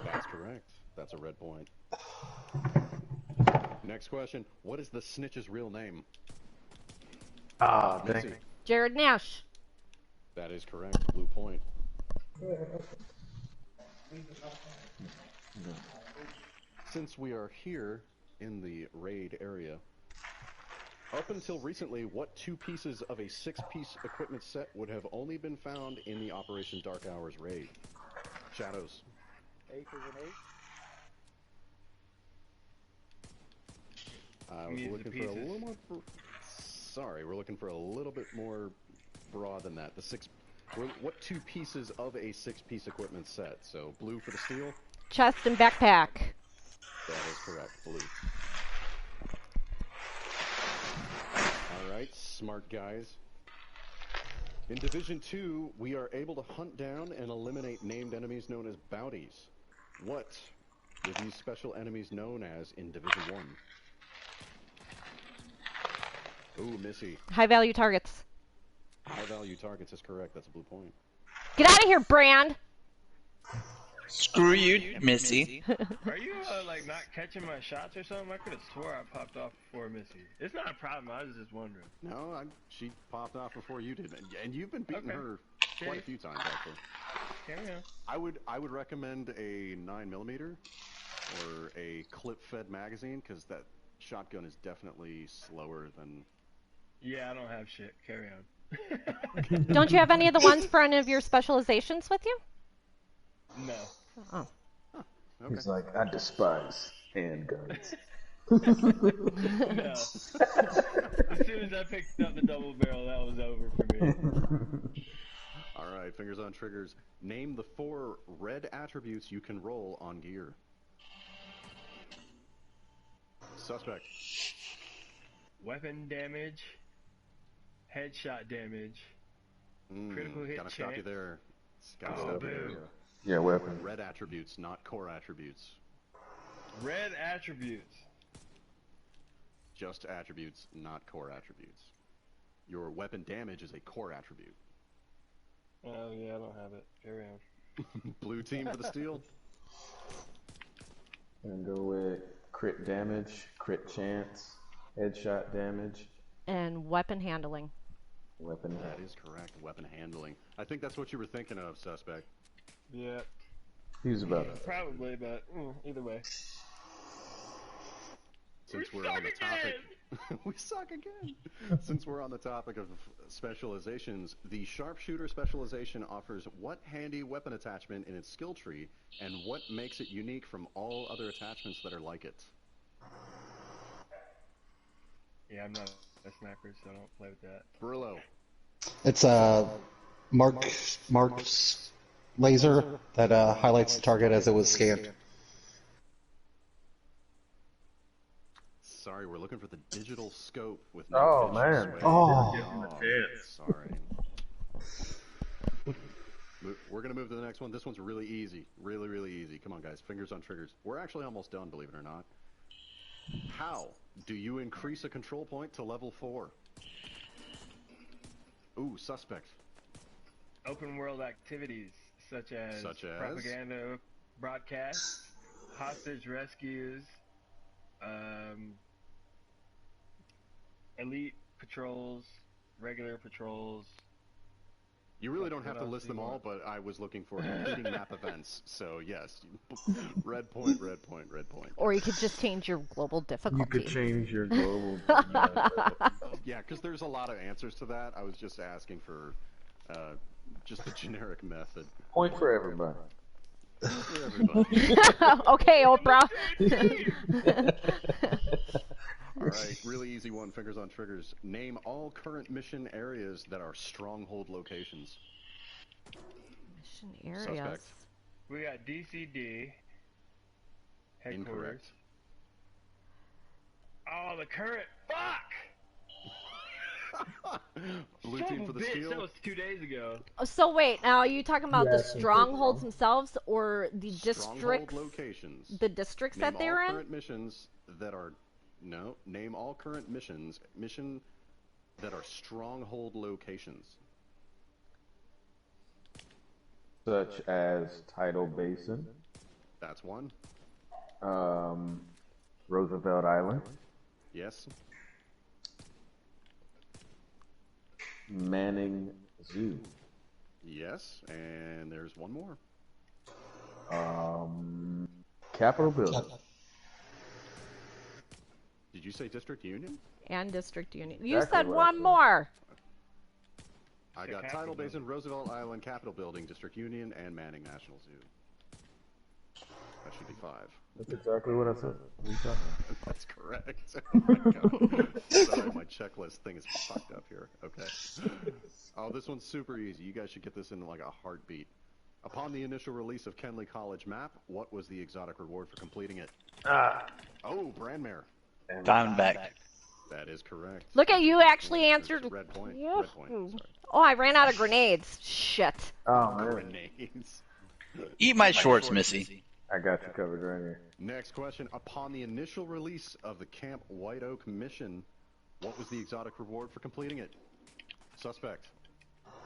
That's correct. That's a red point. Next question. What is the snitch's real name? Ah, dang. Missy. Jared Nash. That is correct. Blue point. Since we are here in the raid area, up until recently, what two pieces of a 6-piece equipment set would have only been found in the Operation Dark Hours raid? Shadows. Aces and eights. I was looking for a little more. Sorry, we're looking for a little bit more broad than that. What two pieces of a 6-piece equipment set? So blue for the steel. Chest and backpack. That is correct. Blue. All right, smart guys. In Division 2, we are able to hunt down and eliminate named enemies known as bounties. What were these special enemies known as in Division 1? Ooh, Missy. High value targets. High value targets is correct. That's a blue point. Get out of here, Brand! Screw you, Missy. Are you like not catching my shots or something? I could have swore I popped off before Missy. It's not a problem. I was just wondering. No, she popped off before you did, and you've been beating her quite a few times actually. Carry on. I would recommend a 9mm or a clip-fed magazine because that shotgun is definitely slower than. Yeah, I don't have shit. Carry on. Don't you have any of the ones for any of your specializations with you? No. Oh. Okay. He's like, I despise handguns. No. As soon as I picked up the double barrel, that was over for me. All right, fingers on triggers. Name the 4 red attributes you can roll on gear. Suspect. Weapon damage, headshot damage, critical hit Gotta chance. stop you there. Gotta stop you there. Yeah, weapon. Red attributes, not core attributes. Red attributes. Just attributes, not core attributes. Your weapon damage is a core attribute. Oh yeah, I don't have it. Carry on. Blue team for the steal. And go with crit damage, crit chance, headshot damage, And weapon handling. weapon. That is correct. Weapon handling. I think that's what you were thinking of, suspect. Yeah. He was about to. Probably, but either way. Since we're on the topic, we suck again. Since we're on the topic of specializations, the sharpshooter specialization offers what handy weapon attachment in its skill tree, and what makes it unique from all other attachments that are like it? Yeah, I'm not a sniper, so I don't play with that. Brillo. It's a Mark's laser that highlights the target as it was scanned. Sorry, we're looking for the digital scope with no Oh, visual man. sway. Oh. Sorry. We're going to move to the next one. This one's really easy. Really, really easy. Come on, guys. Fingers on triggers. We're actually almost done, believe it or not. How do you increase a control point to level 4? Ooh, suspect. Open world activities such as propaganda broadcasts, hostage rescues, elite patrols, regular patrols. You really don't have to list them all, but I was looking for including map events. So yes, red point, red point, red point. Or you could just change your global difficulty. You could change your global. Yeah, because there's a lot of answers to that. I was just asking for just the generic method. Point for everybody. For everybody. Okay, Oprah. All right, really easy one. Fingers on triggers. Name all current mission areas that are stronghold locations. Mission areas. Suspect. We got DCD headquarters. Incorrect. Oh, the current. Fuck! Blue Son team of for a the bitch, steal. that was 2 days ago. So wait, now are you talking about the Yeah, I think strongholds so. themselves or the Stronghold districts? locations. The districts Name that they're all in? current missions that are name all current mission that are stronghold locations. Such as Tidal Basin, That's one. Roosevelt Island. Yes. Manning Zoo. Yes. And there's one more. Capitol Building. Did you say District Union? And District Union. You Exactly said what I one said. more. I The got Capitol Tidal Basin, Building. Roosevelt Island, Capitol Building, District Union, and Manning National Zoo. That should be 5. That's exactly what I said. What are you talking about? That's correct. Oh my god. Sorry, my checklist thing is fucked up here. Okay. Oh, this one's super easy. You guys should get this in like a heartbeat. Upon the initial release of Kenley College map, what was the exotic reward for completing it? Oh, Brandmare. Diamondback. That is correct. Look at you actually answered. Red point. Yeah. Red point. Sorry. Oh, I ran out of grenades. Shit. Oh, man. Grenades. Eat my shorts, Missy. I got you covered right here. Next question. Upon the initial release of the Camp White Oak mission, what was the exotic reward for completing it? Suspect.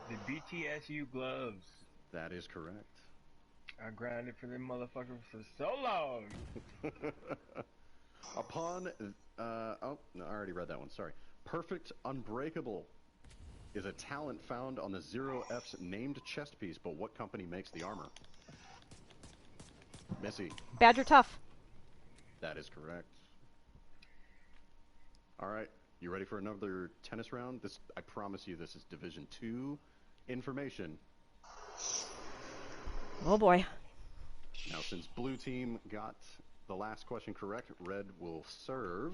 The BTSU gloves. That is correct. I grinded for them motherfuckers for so long. Upon, oh, no, I already read that one, sorry. Perfect Unbreakable is a talent found on the Zero F's named chest piece, but what company makes the armor? Missy. Badger Tough. That is correct. Alright, you ready for another tennis round? This, I promise you, this is Division 2 information. Oh boy. Now, since blue team got the last question correct, red will serve.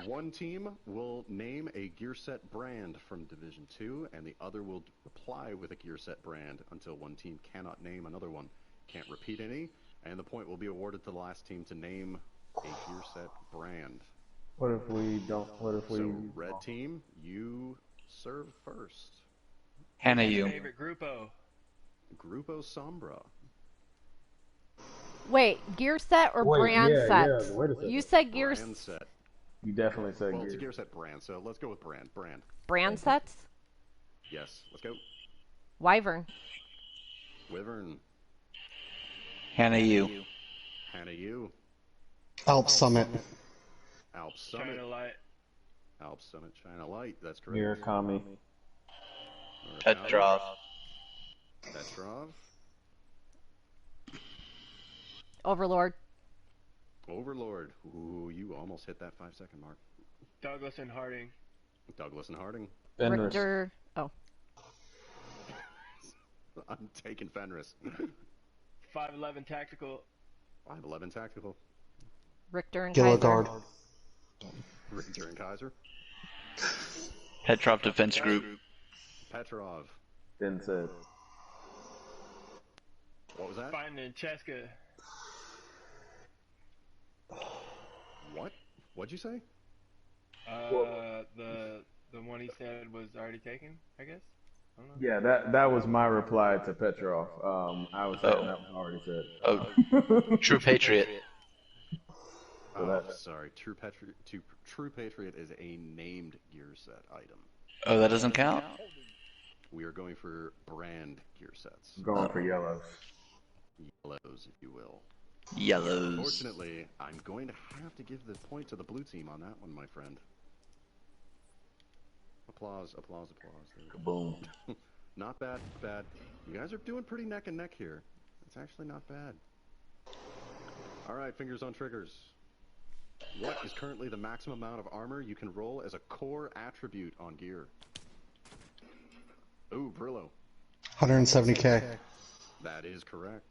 One team will name a gear set brand from Division 2, and the other will reply with a gear set brand until one team cannot name another one. Can't repeat any, and the point will be awarded to the last team to name a gear set brand. What if we don't? What if we? So, red team, you serve first. Hannah, you. Favorite Grupo. Grupo Sombra. Wait, gear set or Wait, brand yeah, set? yeah, wait a second. You said gear Brand set. You definitely said Well, it's a gear. gear set brand, so let's go with brand. brand sets? Yes, let's go. Wyvern. Wyvern. Hannah, you. Hannah, you. Alp Summit. Alp Summit. China Light. Alp Summit, China Light. That's correct. Murakami. Petrov. Petrov. Overlord. Overlord. Ooh, you almost hit that 5-second mark. Douglas and Harding. Douglas and Harding. Fenris. Richter. Oh. I'm taking Fenris. 511 Tactical. 511 Tactical. Richter and Kaiser. Gilligard. Richter and Kaiser. Petrov Defense Group. Petrov. Then said. What was that? Finding Cheska. What? What'd you say? The one he said was already taken, I guess? I don't know. Yeah, that was my reply to Petrov. I was saying that one already said. Oh, True Patriot. So Oh, that's- sorry. True Patriot is a named gear set item. Oh, that doesn't count? We are going for brand gear sets. I'm going for yellows. Yellows, if you will. Yellows. Unfortunately, I'm going to have to give the point to the blue team on that one, my friend. Applause, applause, applause. There we go. Boom. Not bad, not bad. You guys are doing pretty neck and neck here. It's actually not bad. Alright, fingers on triggers. What is currently the maximum amount of armor you can roll as a core attribute on gear? Ooh, Brillo. 170k. That is correct.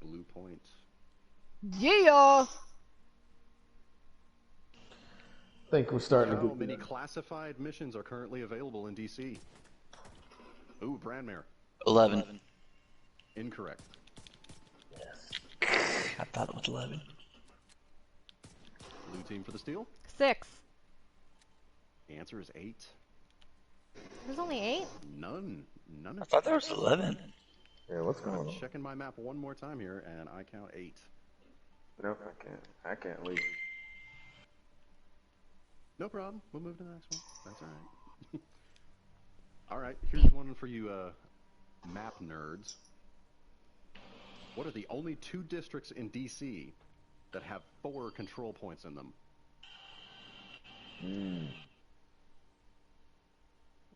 Blue point. Yeah. I think we're starting to How get many classified missions are currently available in DC? Ooh, Brandmare. 11. Incorrect. I thought it was 11. Blue team for the steal? 6. The answer is 8. There's only 8? None. None I of thought there was 11. Yeah, what's going I'm on? checking my map one more time here, and I count 8. Nope, I can't. I can't leave. No problem. We'll move to the next one. That's alright. Alright, here's one for you map nerds. What are the only 2 districts in DC that have 4 control points in them.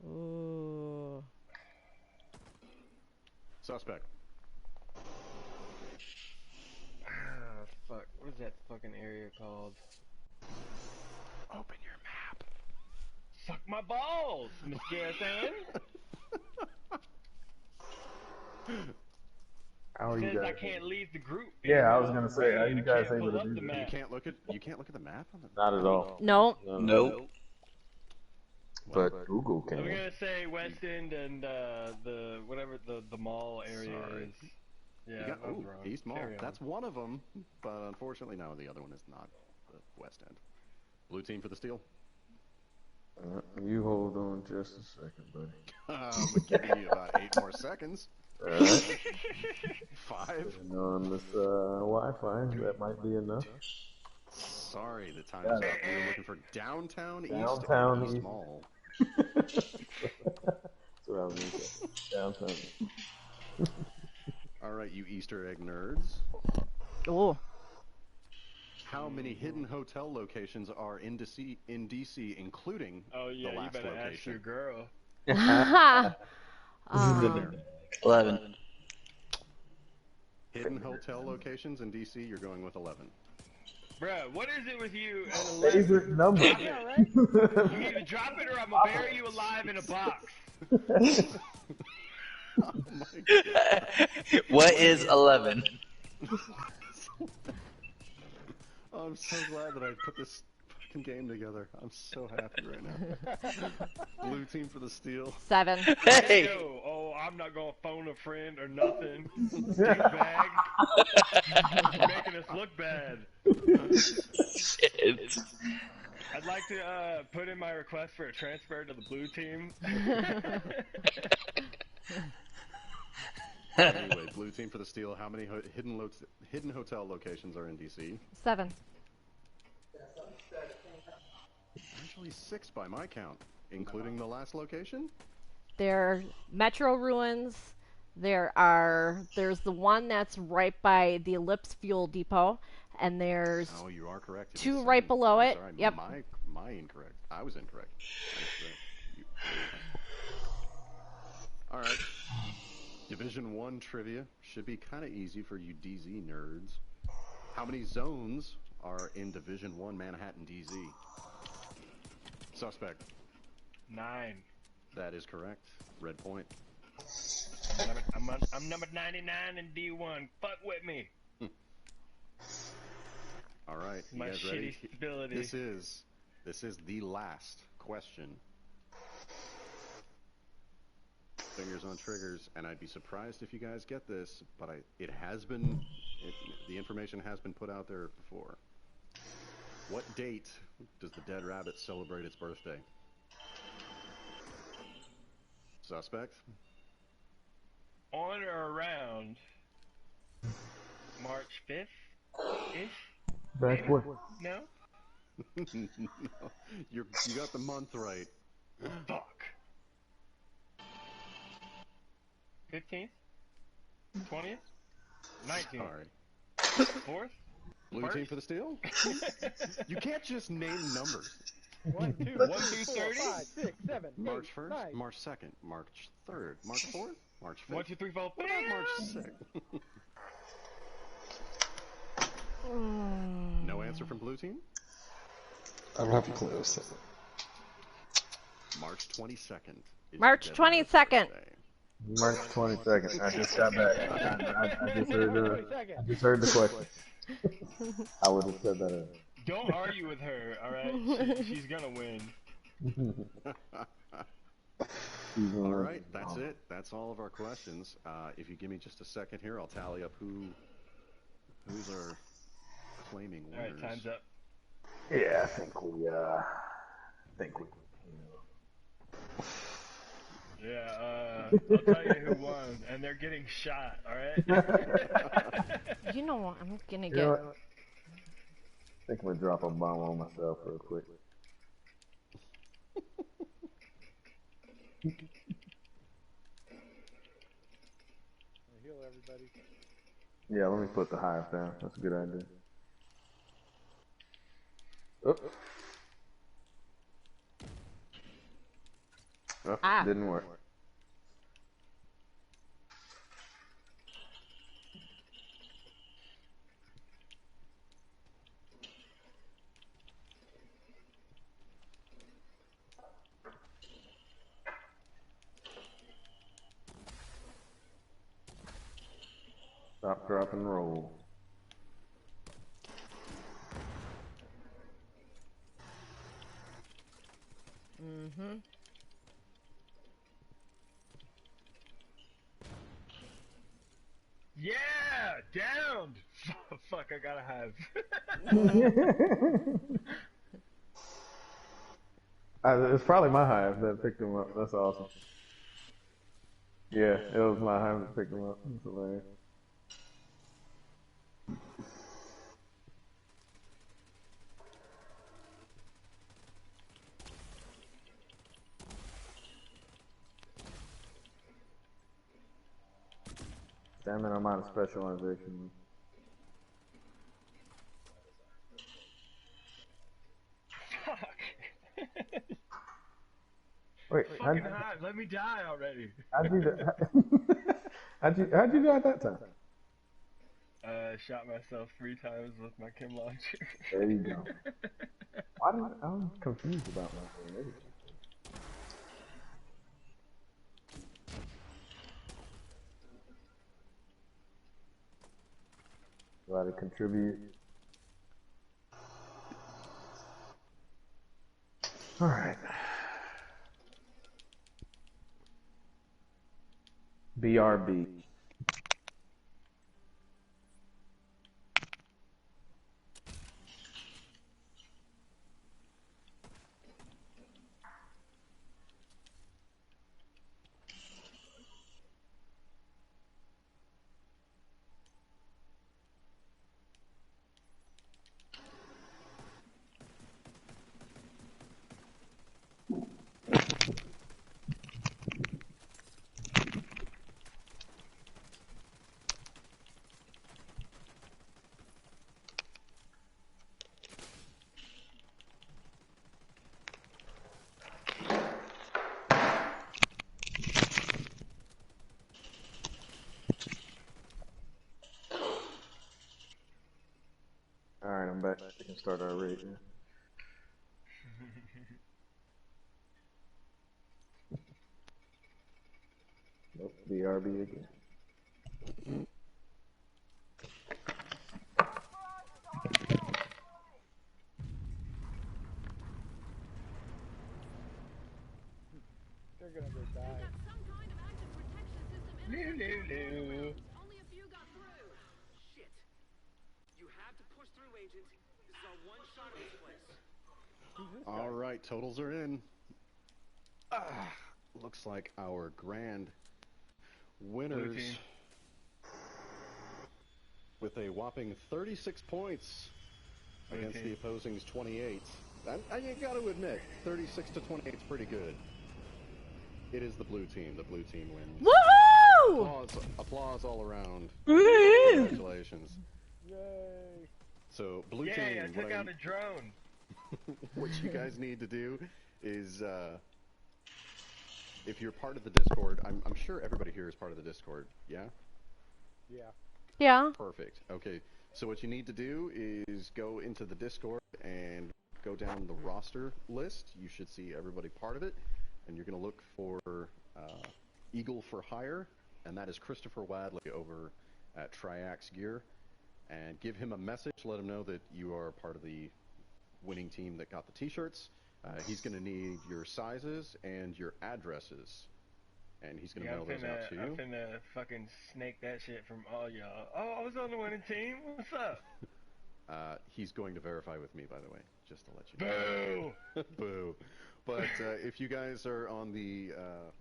Ooh. Suspect. Ah, fuck. What is that fucking area called? Open your map. Suck my balls, Miss Garrison. How are It you says I guys? can't leave the group. Yeah, I was gonna say, how you I guys can't able pull to up do the this? You map. can't look at the map on the. Not at all. No. No. Nope. But Google I'm can. gonna say West End and the whatever the mall area Sorry. is. Yeah, You got, I was wrong. East Mall. Carry on. That's one of them, but unfortunately, no, the other one is not the West End. Blue team for the steal. You hold on just a second, buddy. I'm giving you about 8 more seconds. Alright. 5. And on this Wi-Fi, that might be enough. Sorry, the time is up. We were looking for downtown Downtown East East. Mall. That's what I was gonna say. Downtown. All right, you Easter egg nerds. Ooh. How many hidden hotel locations are in DC, including Oh yeah, the you last better ask your location? girl. There. 11. Hidden hotel locations in DC, you're going with 11. Bruh, what is it with you and 11? Favorite number. Yeah, right? You either drop it or I'm gonna bury you alive in a box. Oh my God. What is 11? I'm so glad that I put this fucking game together. I'm so happy right now. Blue team for the steal. 7. Hey! Yo, oh, I'm not gonna phone a friend or nothing. Douchebag. You're making us look bad. Shit. I'd like to put in my request for a transfer to the blue team. Anyway, blue team for the steal. How many hidden hotel locations are in DC? 7. Actually 6 by my count, including the last location. There are Metro ruins. There's the one that's right by the Ellipse Fuel Depot, and there's Oh, you are correct. It is 2 right 7. below I'm it. Sorry, Yep. my incorrect. I was incorrect. That is correct. All right. Division 1 trivia should be kind of easy for you DZ nerds. How many zones are in Division 1 Manhattan DZ? Suspect. 9. That is correct. Red point. I'm number 99 in D1. Fuck with me. All right. You My guys shitty ready? stability. This is the last question. Fingers on triggers, and I'd be surprised if you guys get this, but the information has been put out there before. What date does the dead rabbit celebrate its birthday? Suspect? On or around March 5th-ish? Backward. No? No, you got the month right. Fuck. 15th? 20th? 19th? Sorry. 4th? Blue First? team for the steal? You can't just name numbers. 1, 2, 1, 3, 2, 4, 30? 5, 6, 7, 8, March 1st, 9. March 2nd, March 3rd, March 4th, March 5th. 1, 2, 3, 4, What about March 6th? No answer from blue team? I don't have a clue. So. March 22nd. is March the dead rabbit's 22nd. birthday. March 22nd. I just got back. I just heard the question. I would have said that earlier. Don't argue with her, alright? She's gonna win. All right, that's it. That's all of our questions. If you give me just a second here, I'll tally up who's our claiming winners. Alright, time's up. Yeah, I think we. Yeah, I'll tell you who won, and they're getting shot, alright? You know what? I'm gonna You get. know what? I think I'm gonna drop a bomb on myself real quick. Heal everybody. Yeah, let me put the hive down. That's a good idea. Oh. Oh, Ah. didn't work. Stop, drop, and roll. Mm-hmm. Yeah, downed. Fuck, I gotta have. It's probably my hive that picked him up. That's awesome. Yeah, it was my hive that picked him up. That's hilarious. Damn it, I'm out of specialization. Fuck. Wait, Fucking hive, let me die already. how'd you do? How'd you do it that time? Shot myself 3 times with my chem launcher. There you go. I'm confused about my grenade. Do I contribute? All right. BRB. All right, I'm back. We can start our raid now. Nope, BRB again. They're gonna go die. Loo, loo, loo. Only a few got through. Shit. You have to push through, Agent. This is our one shot at this place. All right, totals are in. Looks like our grand winners with a whopping 36 points against the opposing's 28. I got to admit, 36 to 28 is pretty good. It is the blue team. The blue team wins. Woohoo! Applause all around. Congratulations. Yay! So, blue Yay, team. I took out a drone. What you guys need to do is, if you're part of the Discord, I'm sure everybody here is part of the Discord, yeah? Yeah. Yeah. Perfect. Okay, so what you need to do is go into the Discord and go down the roster list. You should see everybody part of it, and you're going to look for Eagle for Hire, and that is Christopher Wadley over at Triax Gear, and give him a message, let him know that you are part of the winning team that got the t-shirts. He's going to need your sizes and your addresses, and he's going to mail those out to you. I'm finna fucking snake that shit from all y'all. Oh, I was on the winning team. What's up? He's going to verify with me, by the way, just to let you know. Boo! Boo. But if you guys are on the,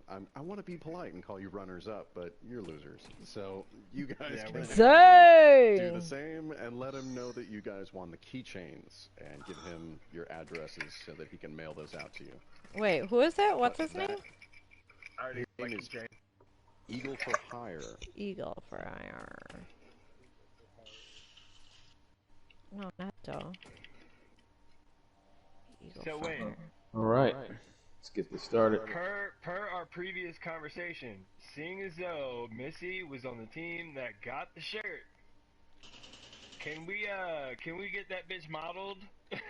I want to be polite and call you runners-up, but you're losers. So you guys can do the same and let him know that you guys won the keychains and give him your addresses so that he can mail those out to you. Wait, who is it? What's his name? His name is Eagle for Hire. Eagle for Hire. No, not Doe. So wait, All right, let's get this started. per our previous conversation, seeing as though Missy was on the team that got the shirt, can we get that bitch modeled? I'm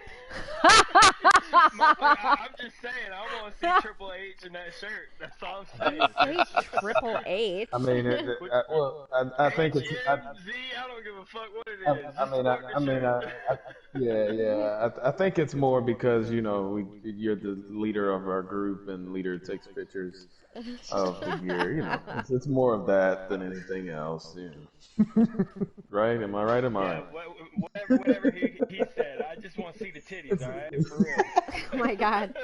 just saying, I want to see Triple H in that shirt. That's all I'm saying. Say Triple H. I mean, I think it's. HMZ, I don't give a fuck what it is. I Just mean, support the shirt. yeah. I think it's more because you're the leader of our group and leader takes pictures of the gear. It's more of that than anything else. Right? Am I right? Am I right? Whatever he said. I just want to see the titties. All right, for real. Oh my god.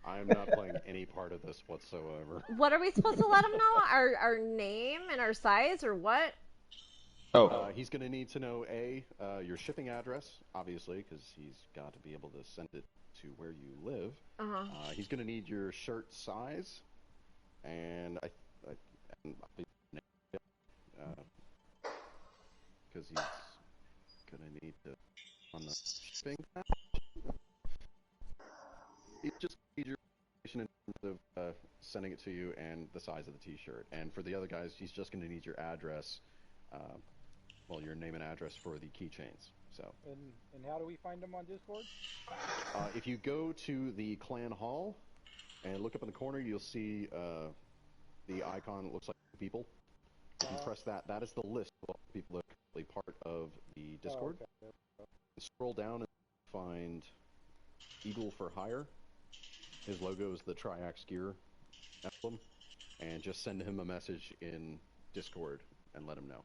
I am not playing any part of this whatsoever. What are we supposed to let him know? Our name and our size or what? He's going to need to know your shipping address, obviously, because he's got to be able to send it to where you live. He's going to need your shirt size, and because he's going to need to on the shipping. He just needs your information in terms of sending it to you and the size of the T-shirt. And for the other guys, he's just going to need your address. Your name and address for the keychains. So. And how do we find them on Discord? If you go to the clan hall and look up in the corner, you'll see the icon. It looks like people. If you press that, that is the list of all the people that are currently part of the Discord. Okay. Scroll down and find Eagle for Hire. His logo is the Triax gear emblem, and just send him a message in Discord and let him know.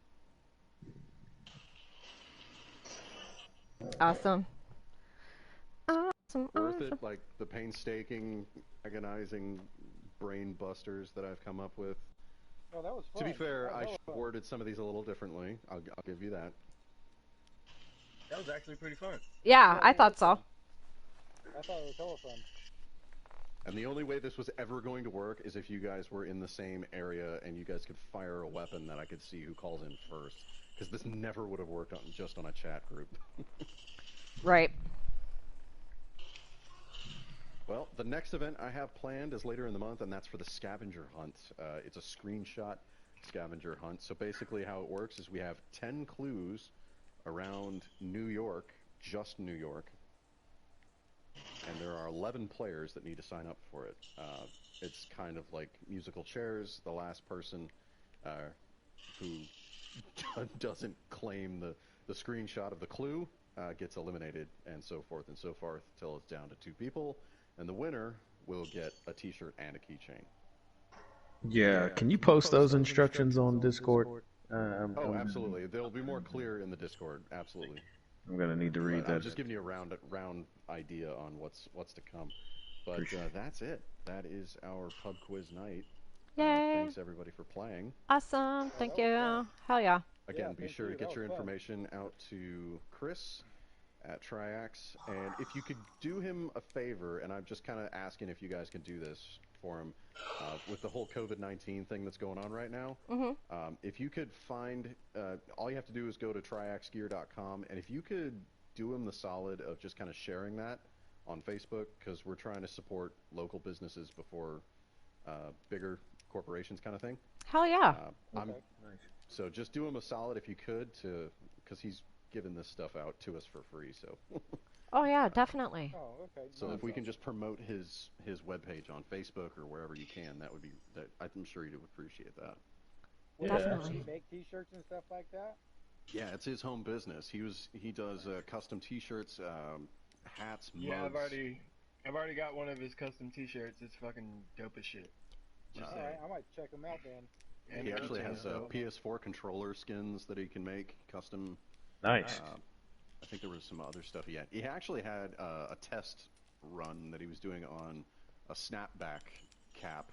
Awesome. Worth it, like the painstaking, agonizing brain busters that I've come up with. Oh, that was fun. To be fair, I should have worded some of these a little differently. I'll give you that. That was actually pretty fun. Yeah, I thought so. I thought it was hella fun. And the only way this was ever going to work is if you guys were in the same area and you guys could fire a weapon that I could see who calls in first. Because this never would have worked just on a chat group. Right. Well, the next event I have planned is later in the month, and that's for the scavenger hunt. It's a screenshot scavenger hunt. So basically how it works is we have 10 clues around New York, just New York. And there are 11 players that need to sign up for it. It's kind of like musical chairs. The last person who doesn't claim the screenshot of the clue gets eliminated, and so forth till it's down to 2 people. And the winner will get a T-shirt and a keychain. Yeah, can you post those instructions on Discord? Absolutely. They'll be more clear in the Discord. Absolutely. I'm gonna need to read that. I'm just giving you a round idea on what's to come. But that's it. That is our pub quiz night. Yay! Thanks everybody for playing. Awesome. Thank you. Hell yeah. Again, be sure to get your information out to Chris at Triax, and if you could do him a favor, and I'm just kind of asking if you guys can do this for him, with the whole COVID-19 thing that's going on right now. If you could find, all you have to do is go to triaxgear.com, and if you could do him the solid of just kind of sharing that on Facebook, because we're trying to support local businesses before bigger corporations kind of thing. Hell yeah. So just do him a solid if you could, because he's giving this stuff out to us for free. So. Oh yeah, definitely. Oh, okay. So if we can just promote his webpage on Facebook or wherever you can, I'm sure you'd appreciate that. Definitely. Does he make T-shirts and stuff like that? Yeah, it's his home business. He does custom T-shirts, hats, mugs. Yeah, I've already got one of his custom T-shirts. It's fucking dope as shit. All right, I might check him out then. And he actually has PS4 controller skins that he can make custom. Nice. I think there was some other stuff he had. He actually had a test run that he was doing on a snapback cap,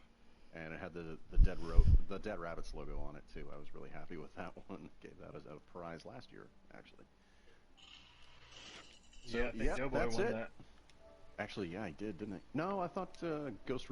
and it had the Dead Rabbits logo on it too. I was really happy with that one. Gave that as a prize last year, actually. So, yeah, I think Doughboy that's won it. that. Actually, yeah, he did, didn't he? No, I thought Ghost